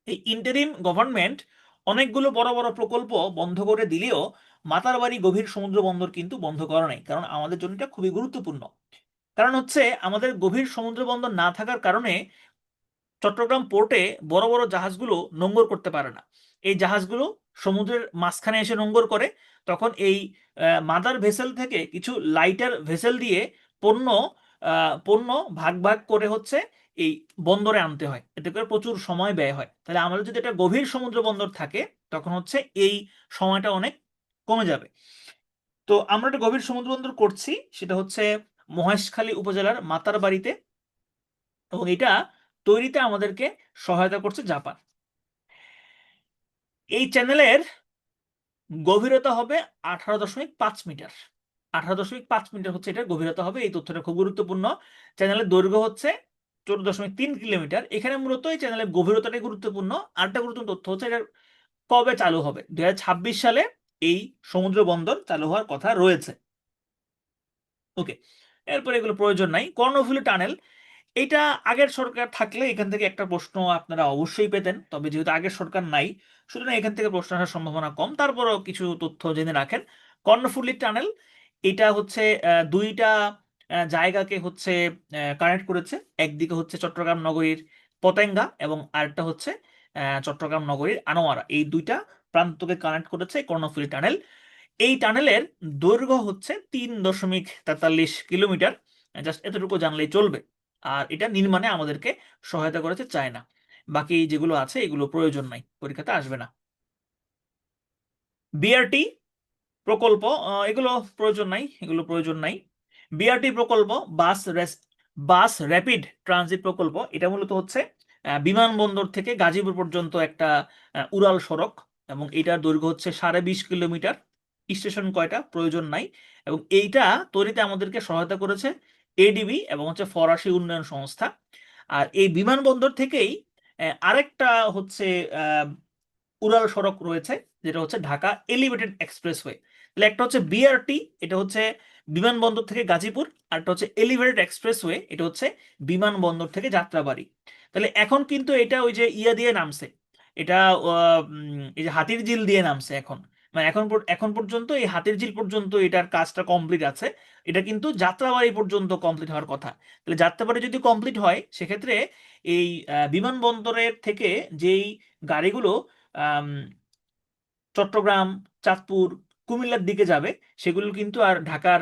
এই ইন্টারিম গভর্নমেন্ট অনেকগুলো বড় বড় প্রকল্প বন্ধ করে দিলেও মাতারবাড়ি গভীর সমুদ্র বন্দর কিন্তু বন্ধ করা নাই, কারণ আমাদের জন্য এটা খুবই গুরুত্বপূর্ণ। কারণ হচ্ছে আমাদের গভীর সমুদ্র বন্দর না থাকার কারণে চট্টগ্রাম পোর্টে বড় বড় জাহাজগুলো নোঙ্গর করতে পারে না। এই জাহাজগুলো সমুদ্রের মাঝখানে এসে নোঙ্গর করে, তখন এই মাদার ভেসেল থেকে কিছু লাইটার ভেসেল দিয়ে পণ্য পণ্য ভাগ ভাগ করে হচ্ছে এই বন্দরে আনতে হয়, এতে করে প্রচুর সময় ব্যয় হয়। তাহলে আমাদের যদি একটা গভীর সমুদ্র বন্দর থাকে তখন হচ্ছে এই সময়টা অনেক কমে যাবে। তো আমরা একটা গভীর সমুদ্র বন্দর করছি, সেটা হচ্ছে মহেশখালী উপজেলার মাতারবাড়িতে, এবং এটা তৈরিতে আমাদেরকে সহায়তা করছে জাপান। এই চ্যানেলের গভীরতা হবে 18.5 মিটার। 18.5 মিটার হচ্ছে এটার গভীরতা হবে, এই তথ্যটা খুব গুরুত্বপূর্ণ। চ্যানেলের দৈর্ঘ্য হচ্ছে 14.3 কিলোমিটার। এখানে মূলত এই চ্যানেলের গভীরতাটাই গুরুত্বপূর্ণ। আরেকটা গুরুত্বপূর্ণ তথ্য হচ্ছে এটা কবে চালু হবে। 2026 সালে এই সমুদ্র বন্দর চালু হওয়ার কথা রয়েছে। ওকে, এরপরে এগুলো প্রয়োজন নাই। কর্ণফুলী টানেল, এটা আগের সরকার থাকলে এখান থেকে একটা প্রশ্ন আপনারা অবশ্যই পেতেন, তবে যেহেতু আগের সরকার নাই সুতরাং এখান থেকে প্রশ্ন আসার সম্ভাবনা কম। তারপরেও কিছু তথ্য জেনে রাখেন। কর্ণফুলী টানেল এটা হচ্ছে দুইটা জায়গাকে হচ্ছে কানেক্ট করেছে। একদিকে হচ্ছে চট্টগ্রাম নগরীর পতেঙ্গা এবং আরেকটা হচ্ছে চট্টগ্রাম নগরীর আনোয়ারা, এই দুইটা প্রান্তকে কানেক্ট করেছে কর্ণফুলী টানেল। এই টানেলের দৈর্ঘ্য হচ্ছে 3.43 কিলোমিটার। জাস্ট এতটুকু জানলেই চলবে। আর এটা নির্মাণে আমাদেরকে সহায়তা করেছে চায়না। বাকি যেগুলো আছে এগুলো প্রয়োজন নাই, পরীক্ষাতে আসবে না। বিআরটি প্রকল্প, এগুলো প্রয়োজন নাই, এগুলো প্রয়োজন নাই। বিআরটি প্রকল্প বাস র্যাপিড ট্রানজিট প্রকল্প, এটা মূলত হচ্ছে বিমানবন্দর থেকে গাজীপুর পর্যন্ত একটা উড়াল সড়ক, এবং এটার দৈর্ঘ্য হচ্ছে 20.5 কিলোমিটার। স্টেশন কয়টা প্রয়োজন নাই, এবং এইটা তৈরিতে আমাদেরকে সহায়তা করেছে এডিবি এবং হচ্ছে ফরাসি উন্নয়ন সংস্থা। আর এই বিমানবন্দর থেকেই আরেকটা হচ্ছে আহ, উড়াল সড়ক রয়েছে, যেটা হচ্ছে ঢাকা এলিভেটেড এক্সপ্রেসওয়ে। তাহলে একটা হচ্ছে বিআরটি, এটা হচ্ছে বিমানবন্দর থেকে গাজীপুর, আর একটা হচ্ছে এলিভেটেড এক্সপ্রেসওয়ে, এটা হচ্ছে বিমানবন্দর থেকে যাত্রাবাড়ি। তাহলে এখন কিন্তু এটা ওই যে ইয়া দিয়ে নামছে, এটা এই যে হাতির ঝিল দিয়ে নামছে এখন। মানে এখন পর্যন্ত এই হাতির ঝিল পর্যন্ত এটার কাজটা কমপ্লিট আছে। এটা কিন্তু যাত্রাবাড়ি পর্যন্ত কমপ্লিট হওয়ার কথা। তাহলে যাত্রাবাড়ি যদি কমপ্লিট হয় সেক্ষেত্রে এই বিমানবন্দরের থেকে যেই গাড়িগুলো আম, চট্টগ্রাম, চাঁদপুর, কুমিল্লার দিকে যাবে সেগুলো কিন্তু আর ঢাকার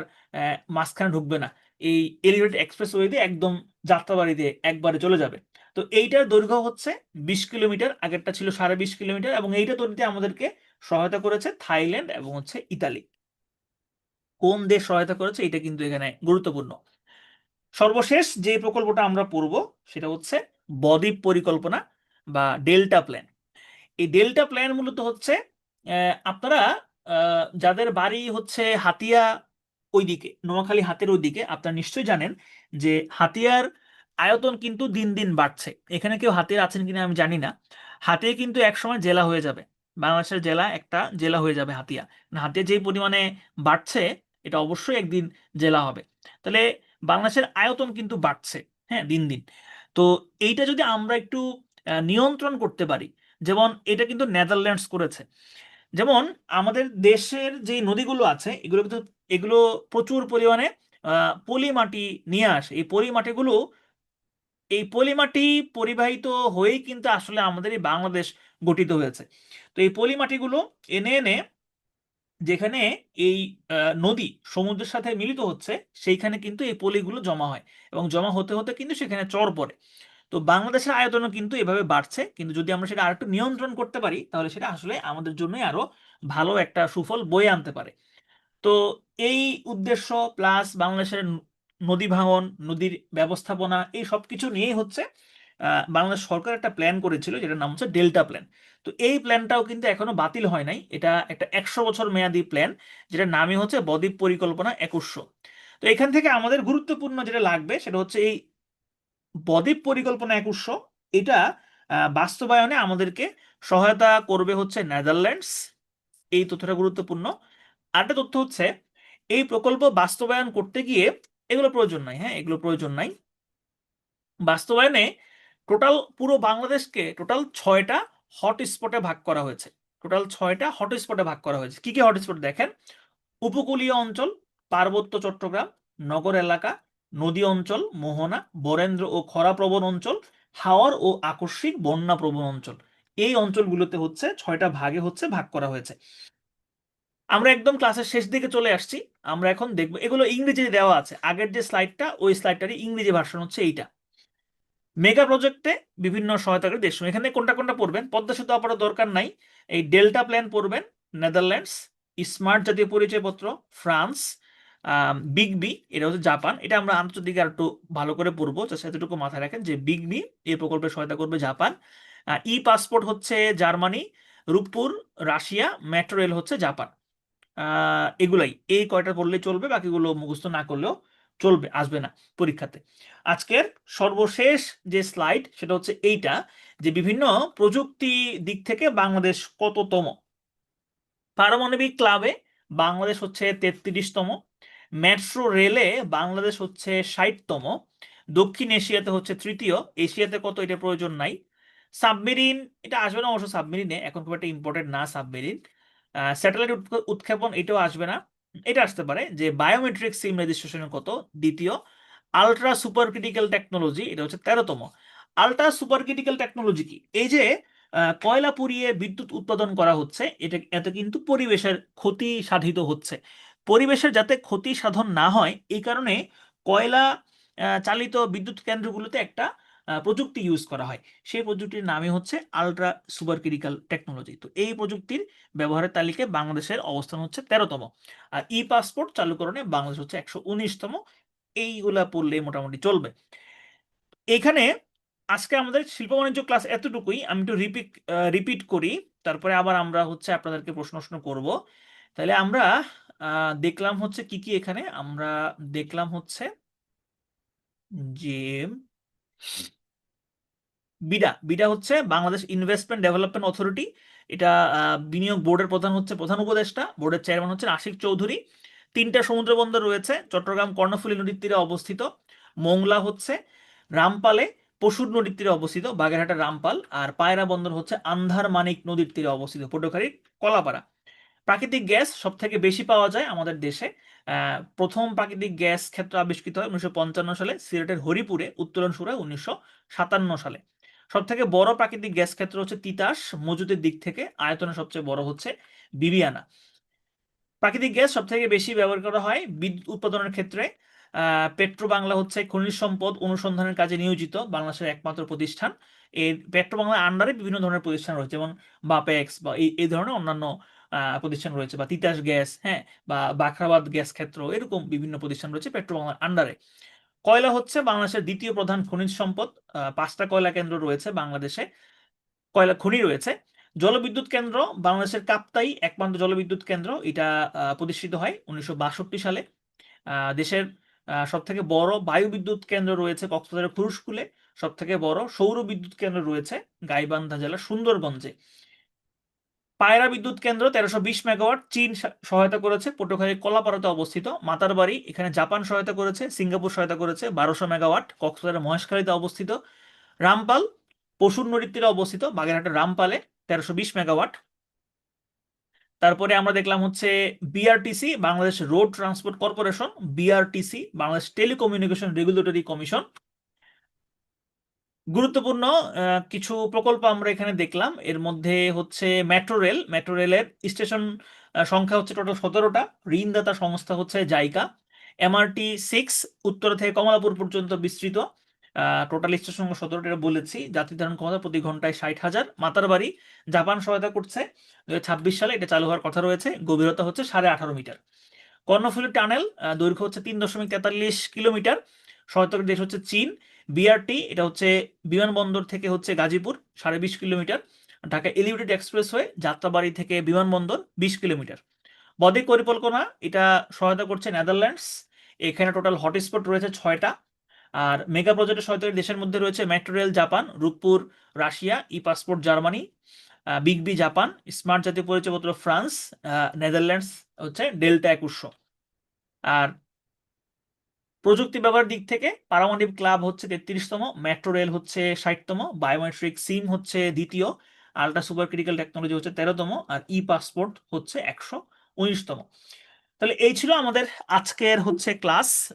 মাঝখানে ঢুকবে না, এই এলিভেটেড এক্সপ্রেসওয়ে দিয়ে একদম যাত্রাবাড়ি দিয়ে একবারে চলে যাবে। তো এইটার দৈর্ঘ্য হচ্ছে 20 কিলোমিটার, আগেরটা ছিল 20.5 কিলোমিটার, এবং এইটা তৈরিতে আমাদেরকে সহায়তা করেছে থাইল্যান্ড এবং হচ্ছে ইতালি। কোন দেশ সহায়তা করেছে এটা কিন্তু এখানে গুরুত্বপূর্ণ। সর্বশেষ যে প্রকল্পটা আমরা পড়ব সেটা হচ্ছে বদ্বীপ পরিকল্পনা বা ডেল্টা প্ল্যান। এই ডেল্টা প্ল্যান মূলত হচ্ছে আপনারা যাদের বাড়ি হচ্ছে হাতিয়া ওইদিকে, নোয়াখালী হাতের ওইদিকে, আপনারা নিশ্চয়ই জানেন যে হাতিয়ার আয়তন কিন্তু দিন দিন বাড়ছে। এখানে কেউ হাতিয়ার আছেন কিনা আমি জানি না। হাতিয়া কিন্তু একসময় জেলা হয়ে যাবে, বাংলাদেশের জেলা একটা জেলা হয়ে যাবে হাতিয়া। হাতিয়া যেই পরিমাণে বাড়ছে, এটা অবশ্যই একদিন জেলা হবে। তাহলে বাংলাদেশের আয়তন কিন্তু বাড়ছে, হ্যাঁ, দিন দিন। তো এইটা যদি আমরা একটু নিয়ন্ত্রণ করতে পারি, যেমন এটা কিন্তু নেদারল্যান্ডস করেছে। যেমন আমাদের দেশের যে নদীগুলো আছে, এগুলো কিন্তু এগুলো প্রচুর পরিমাণে পলি মাটি নিয়ে আসে। এই পলি মাটি পরিবাহিত হয়েই কিন্তু আসলে আমাদের এই বাংলাদেশ গঠিত হয়েছে। তো এই পলি মাটিগুলো এনে এনে যেখানে এই নদী সমুদ্রের সাথে মিলিত হচ্ছে, সেইখানে কিন্তু এই পলিগুলো জমা হয়, এবং জমা হতে হতে কিন্তু সেখানে চর পড়ে। তো বাংলাদেশের আয়তনও কিন্তু এভাবে বাড়ছে, কিন্তু যদি আমরা সেটা আরেকটু নিয়ন্ত্রণ করতে পারি, তাহলে সেটা আসলে আমাদের জন্যই আরো ভালো একটা সুফল বয়ে আনতে পারে। তো এই উদ্দেশ্য প্লাস বাংলাদেশের নদী ভাঙন, নদীর ব্যবস্থাপনা, এই সব কিছু নিয়েই হচ্ছে বাংলাদেশ সরকার একটা প্ল্যান করেছিল, যেটার নাম হচ্ছে ডেল্টা প্ল্যান। তো এই প্ল্যানটাও কিন্তু এখনো বাতিল হয় নাই। এটা একটা 100 বছর মেয়াদী প্ল্যান, যেটার নামই হচ্ছে বদ্বীপ পরিকল্পনা 2100। তো এখান থেকে আমাদের গুরুত্বপূর্ণ যেটা লাগবে সেটা হচ্ছে এই বদ্বীপ পরিকল্পনা 2100। এটা বাস্তবায়নে আমাদেরকে সহায়তা করবে হচ্ছে নেদারল্যান্ডস। এই তথ্যটা গুরুত্বপূর্ণ। আরেকটা তথ্য হচ্ছে, এই প্রকল্প বাস্তবায়ন করতে গিয়ে এগুলো প্রয়োজন নাই, হ্যাঁ, এগুলো প্রয়োজন নাই। বাস্তবায়নে টোটাল পুরো বাংলাদেশকে টোটাল 6টা হটস্পটে ভাগ করা হয়েছে। টোটাল 6টা হটস্পটে ভাগ করা হয়েছে। কি কি হটস্পট দেখেন: উপকূলীয় অঞ্চল, পার্বত্য চট্টগ্রাম, নগর এলাকা, নদী অঞ্চল, মোহনা, বরেন্দ্র ও খরাপ্রবণ অঞ্চল, হাওর ও আকস্মিক বন্যা প্রবণ অঞ্চল। এই অঞ্চলগুলোতে হচ্ছে 6টা ভাগে হচ্ছে ভাগ করা হয়েছে। আমরা একদম ক্লাসের শেষ দিকে চলে আসছি। আমরা এখন দেখবো, এগুলো ইংরেজি দেওয়া আছে, আগের যে স্লাইডটা ওই স্লাইডটারই ইংরেজি ভার্সন হচ্ছে এইটা। মেগা প্রজেক্টে বিভিন্ন সহায়তাকারী দেশ, এখানে কোনটা কোনটা পড়বেন, পদ্মা সেতু আপাতত দরকার নাই। এই ডেল্টা প্ল্যান পড়বেন, নেদারল্যান্ডস। স্মার্ট জাতীয় পরিচয়পত্র, ফ্রান্স। বিগ বি, এটা হচ্ছে জাপান। এটা আমরা আন্তর্জাতিক আর একটু ভালো করে পড়বো, জাস্ট এতটুকু মাথায় রাখেন যে বিগ বি এই প্রকল্পে সহায়তা করবে জাপান। ই পাসপোর্ট হচ্ছে Germany. Rooppur Russia. Metro rail হচ্ছে জাপান। এগুলাই, এই কয়টা পড়লেই চলবে, বাকিগুলো মুখস্থ না করলেও চলবে, আসবে না পরীক্ষাতে। আজকের সর্বশেষ যে স্লাইড সেটা হচ্ছে এইটা, যে বিভিন্ন প্রযুক্তি দিক থেকে বাংলাদেশ কততম। পারমাণবিক ক্লাবে বাংলাদেশ হচ্ছে 33তম। মেট্রো রেলে বাংলাদেশ হচ্ছে 60তম। দক্ষিণ এশিয়াতে হচ্ছে তৃতীয়। এশিয়াতে কত এটা প্রয়োজন নাই। সাবমেরিন, এটা আসবে না অবশ্য, সাবমেরিনে এখন খুব একটা ইম্পর্টেন্ট না সাবমেরিন। স্যাটেলাইট উৎক্ষেপণ, এটাও আসবে না। এটা আসতে পারে যে বায়োমেট্রিক সিম রেজিস্ট্রেশনের কত, দ্বিতীয়। আলট্রা সুপার ক্রিটিক্যাল টেকনোলজি, এটা হচ্ছে 13তম। আলট্রা সুপার ক্রিটিক্যাল টেকনোলজি কি? এই যে কয়লা পুড়িয়ে বিদ্যুৎ উৎপাদন করা হচ্ছে, এটা এতে কিন্তু পরিবেশের ক্ষতি সাধিত হচ্ছে। পরিবেশের যাতে ক্ষতি সাধন না হয়, এই কারণে কয়লা চালিত বিদ্যুৎ কেন্দ্রগুলোতে একটা প্রযুক্তি ইউজ করা হয়। সেই প্রযুক্তির নামই হচ্ছে আলট্রা সুপার ক্রিটিক্যাল টেকনোলজি। তো এই প্রযুক্তির ব্যবহারের তালিকায় বাংলাদেশের অবস্থান হচ্ছে 13তম। আর ই পাসপোর্ট চালুকরণে বাংলাদেশ হচ্ছে 119তম। এইগুলা পড়লে মোটামুটি চলবে। এখানে আজকে আমাদের শিল্প বাণিজ্য ক্লাস এতটুকুই। আমি একটু রিপিট করি, তারপরে আবার আমরা হচ্ছে আপনাদেরকে প্রশ্ন করব। তাহলে আমরা দেখলাম হচ্ছে কি কি, এখানে আমরা দেখলাম হচ্ছে যে বিডা বিডা হচ্ছে বাংলাদেশ ইনভেস্টমেন্ট ডেভেলপমেন্ট অথরিটি। এটা বিনিয়োগ বোর্ডের প্রধান হচ্ছে প্রধান উপদেষ্টা, বোর্ডের চেয়ারম্যান হচ্ছেন আশিক চৌধুরী। 3টা সমুদ্র বন্দর রয়েছে, চট্টগ্রাম কর্ণফুলী নদীর তীরে অবস্থিত, মোংলা হচ্ছে রামপালে পশুর নদীর তীরে অবস্থিত, বাগেরহাটের রামপাল। আর পায়রা বন্দর হচ্ছে আন্ধার মানিক নদীর তীরে অবস্থিত, পটুয়াখালীর কলাপাড়া। প্রাকৃতিক গ্যাস সব থেকে বেশি পাওয়া যায় আমাদের দেশে। প্রথম প্রাকৃতিক গ্যাস ক্ষেত্র আবিষ্কৃত হয় 1955 সালে সিলেটের হরিপুরে, উত্তোলন শুরু হয় 1957 সালে। সব থেকে বড় প্রাকৃতিক গ্যাস ক্ষেত্র হচ্ছে তিতাস, মজুদের দিক থেকে আয়তনে সবচেয়ে বড় হচ্ছে বিবিয়ানা। প্রাকৃতিক গ্যাস সব থেকে বেশি ব্যবহার করা হয় বিদ্যুৎ উৎপাদনের ক্ষেত্রে। পেট্রো বাংলা হচ্ছে খনিজ সম্পদ অনুসন্ধানের কাজে নিয়োজিত বাংলাদেশের একমাত্র প্রতিষ্ঠান। এই পেট্রো বাংলার আন্ডারে বিভিন্ন ধরনের প্রতিষ্ঠান রয়েছে, যেমন বাপেক্স বা এই ধরনের অন্যান্য প্রতিষ্ঠান রয়েছে, বা তিতাস গ্যাস, হ্যাঁ, বা বাখরাবাদ গ্যাস ক্ষেত্র, এরকম বিভিন্ন প্রতিষ্ঠান রয়েছে পেট্রো বাংলার আন্ডারে। কয়লা হচ্ছে বাংলাদেশের দ্বিতীয় প্রধান খনিজ সম্পদ। 5টা কয়লা কেন্দ্র রয়েছে বাংলাদেশে, কয়লা খনি রয়েছে। জলবিদ্যুৎ কেন্দ্র, বাংলাদেশের কাপ্তাই একমাত্র জলবিদ্যুৎ কেন্দ্র, এটা প্রতিষ্ঠিত হয় 1962 সালে। দেশের সব থেকে বড় বায়ু বিদ্যুৎ কেন্দ্র রয়েছে কক্সবাজারের খুরুশকুলে, সব থেকে বড় সৌর বিদ্যুৎ কেন্দ্র রয়েছে গাইবান্ধা জেলার সুন্দরগঞ্জে। পায়রা বিদ্যুৎ কেন্দ্র 1320 মেগাওয়াট, চীন সহায়তা করেছে, পটুয়াখালী কলাপাড়াতে অবস্থিত। মাতারবাড়ি, এখানে জাপান সহায়তা করেছে, সিঙ্গাপুর সহায়তা করেছে, 1200 মেগাওয়াট, কক্সবাজারের মহেশখালীতে অবস্থিত। রামপাল, পশুর নদীর তীরে অবস্থিত, বাগেরহাটের রামপালে 1320 মেগাওয়াট। তারপরে আমরা দেখলাম হচ্ছে BRTC, Bangladesh road transport corporation, BRTC, Bangladesh telecommunication regulatory commission. গুরুত্বপূর্ণ কিছু প্রকল্প আমরা এখানে দেখলাম। এর মধ্যে হচ্ছে মেট্রো রেল, মেট্রো রেলের স্টেশন সংখ্যা হচ্ছে টোটাল 17টা। ঋণদাতা সংস্থা হচ্ছে জাইকা। MRT-6 উত্তর থেকে কমলাপুর পর্যন্ত বিস্তৃত, টোটাল স্টেশন সংখ্যা 17টা বলেছি। যাত্রী ধারণ ক্ষমতা প্রতি ঘন্টায় 60,000। মাতারবাড়ি, জাপান সহায়তা করছে, 2026 সালে এটা চালু হওয়ার কথা রয়েছে। গভীরতা হচ্ছে 18.5 মিটার। কর্ণফুলী টানেল, দৈর্ঘ্য হচ্ছে 3.43 কিলোমিটার, সহায়তাকারী দেশ হচ্ছে চীন। বিআরটি, এটা হচ্ছে বিমানবন্দর থেকে হচ্ছে Gazipur 20.5 kilometre. Dhaka elevated expressway, Jatrabari থেকে বিমানবন্দর 20 কিলোমিটার। বদ্বীপ পরিকল্পনা, এটা সহায়তা করছে নেদারল্যান্ডস। এখানে টোটাল হটস্পট রয়েছে 6টা। আর মেগা প্রজেক্টের সহায়তাকারী দেশের মধ্যে রয়েছে metro rail Japan, Rooppur Russia, e passport Germany, big B Japan, smart জাতীয় পরিচয়পত্র ফ্রান্স, নেদারল্যান্ডস হচ্ছে ডেল্টা 2100। আর প্রযুক্তি ব্যবহার দিক থেকে পারমাণবিক ক্লাব হচ্ছে 33তম, মেট্রো রেল হচ্ছে 60তম, বায়োমেট্রিক সিম হচ্ছে দ্বিতীয়, আলট্রা সুপার ক্রিটিক্যাল টেকনোলজি হচ্ছে 13তম, আর ই পাসপোর্ট হচ্ছে 119তম। তাহলে এই ছিল আমাদের আজকের হচ্ছে ক্লাস।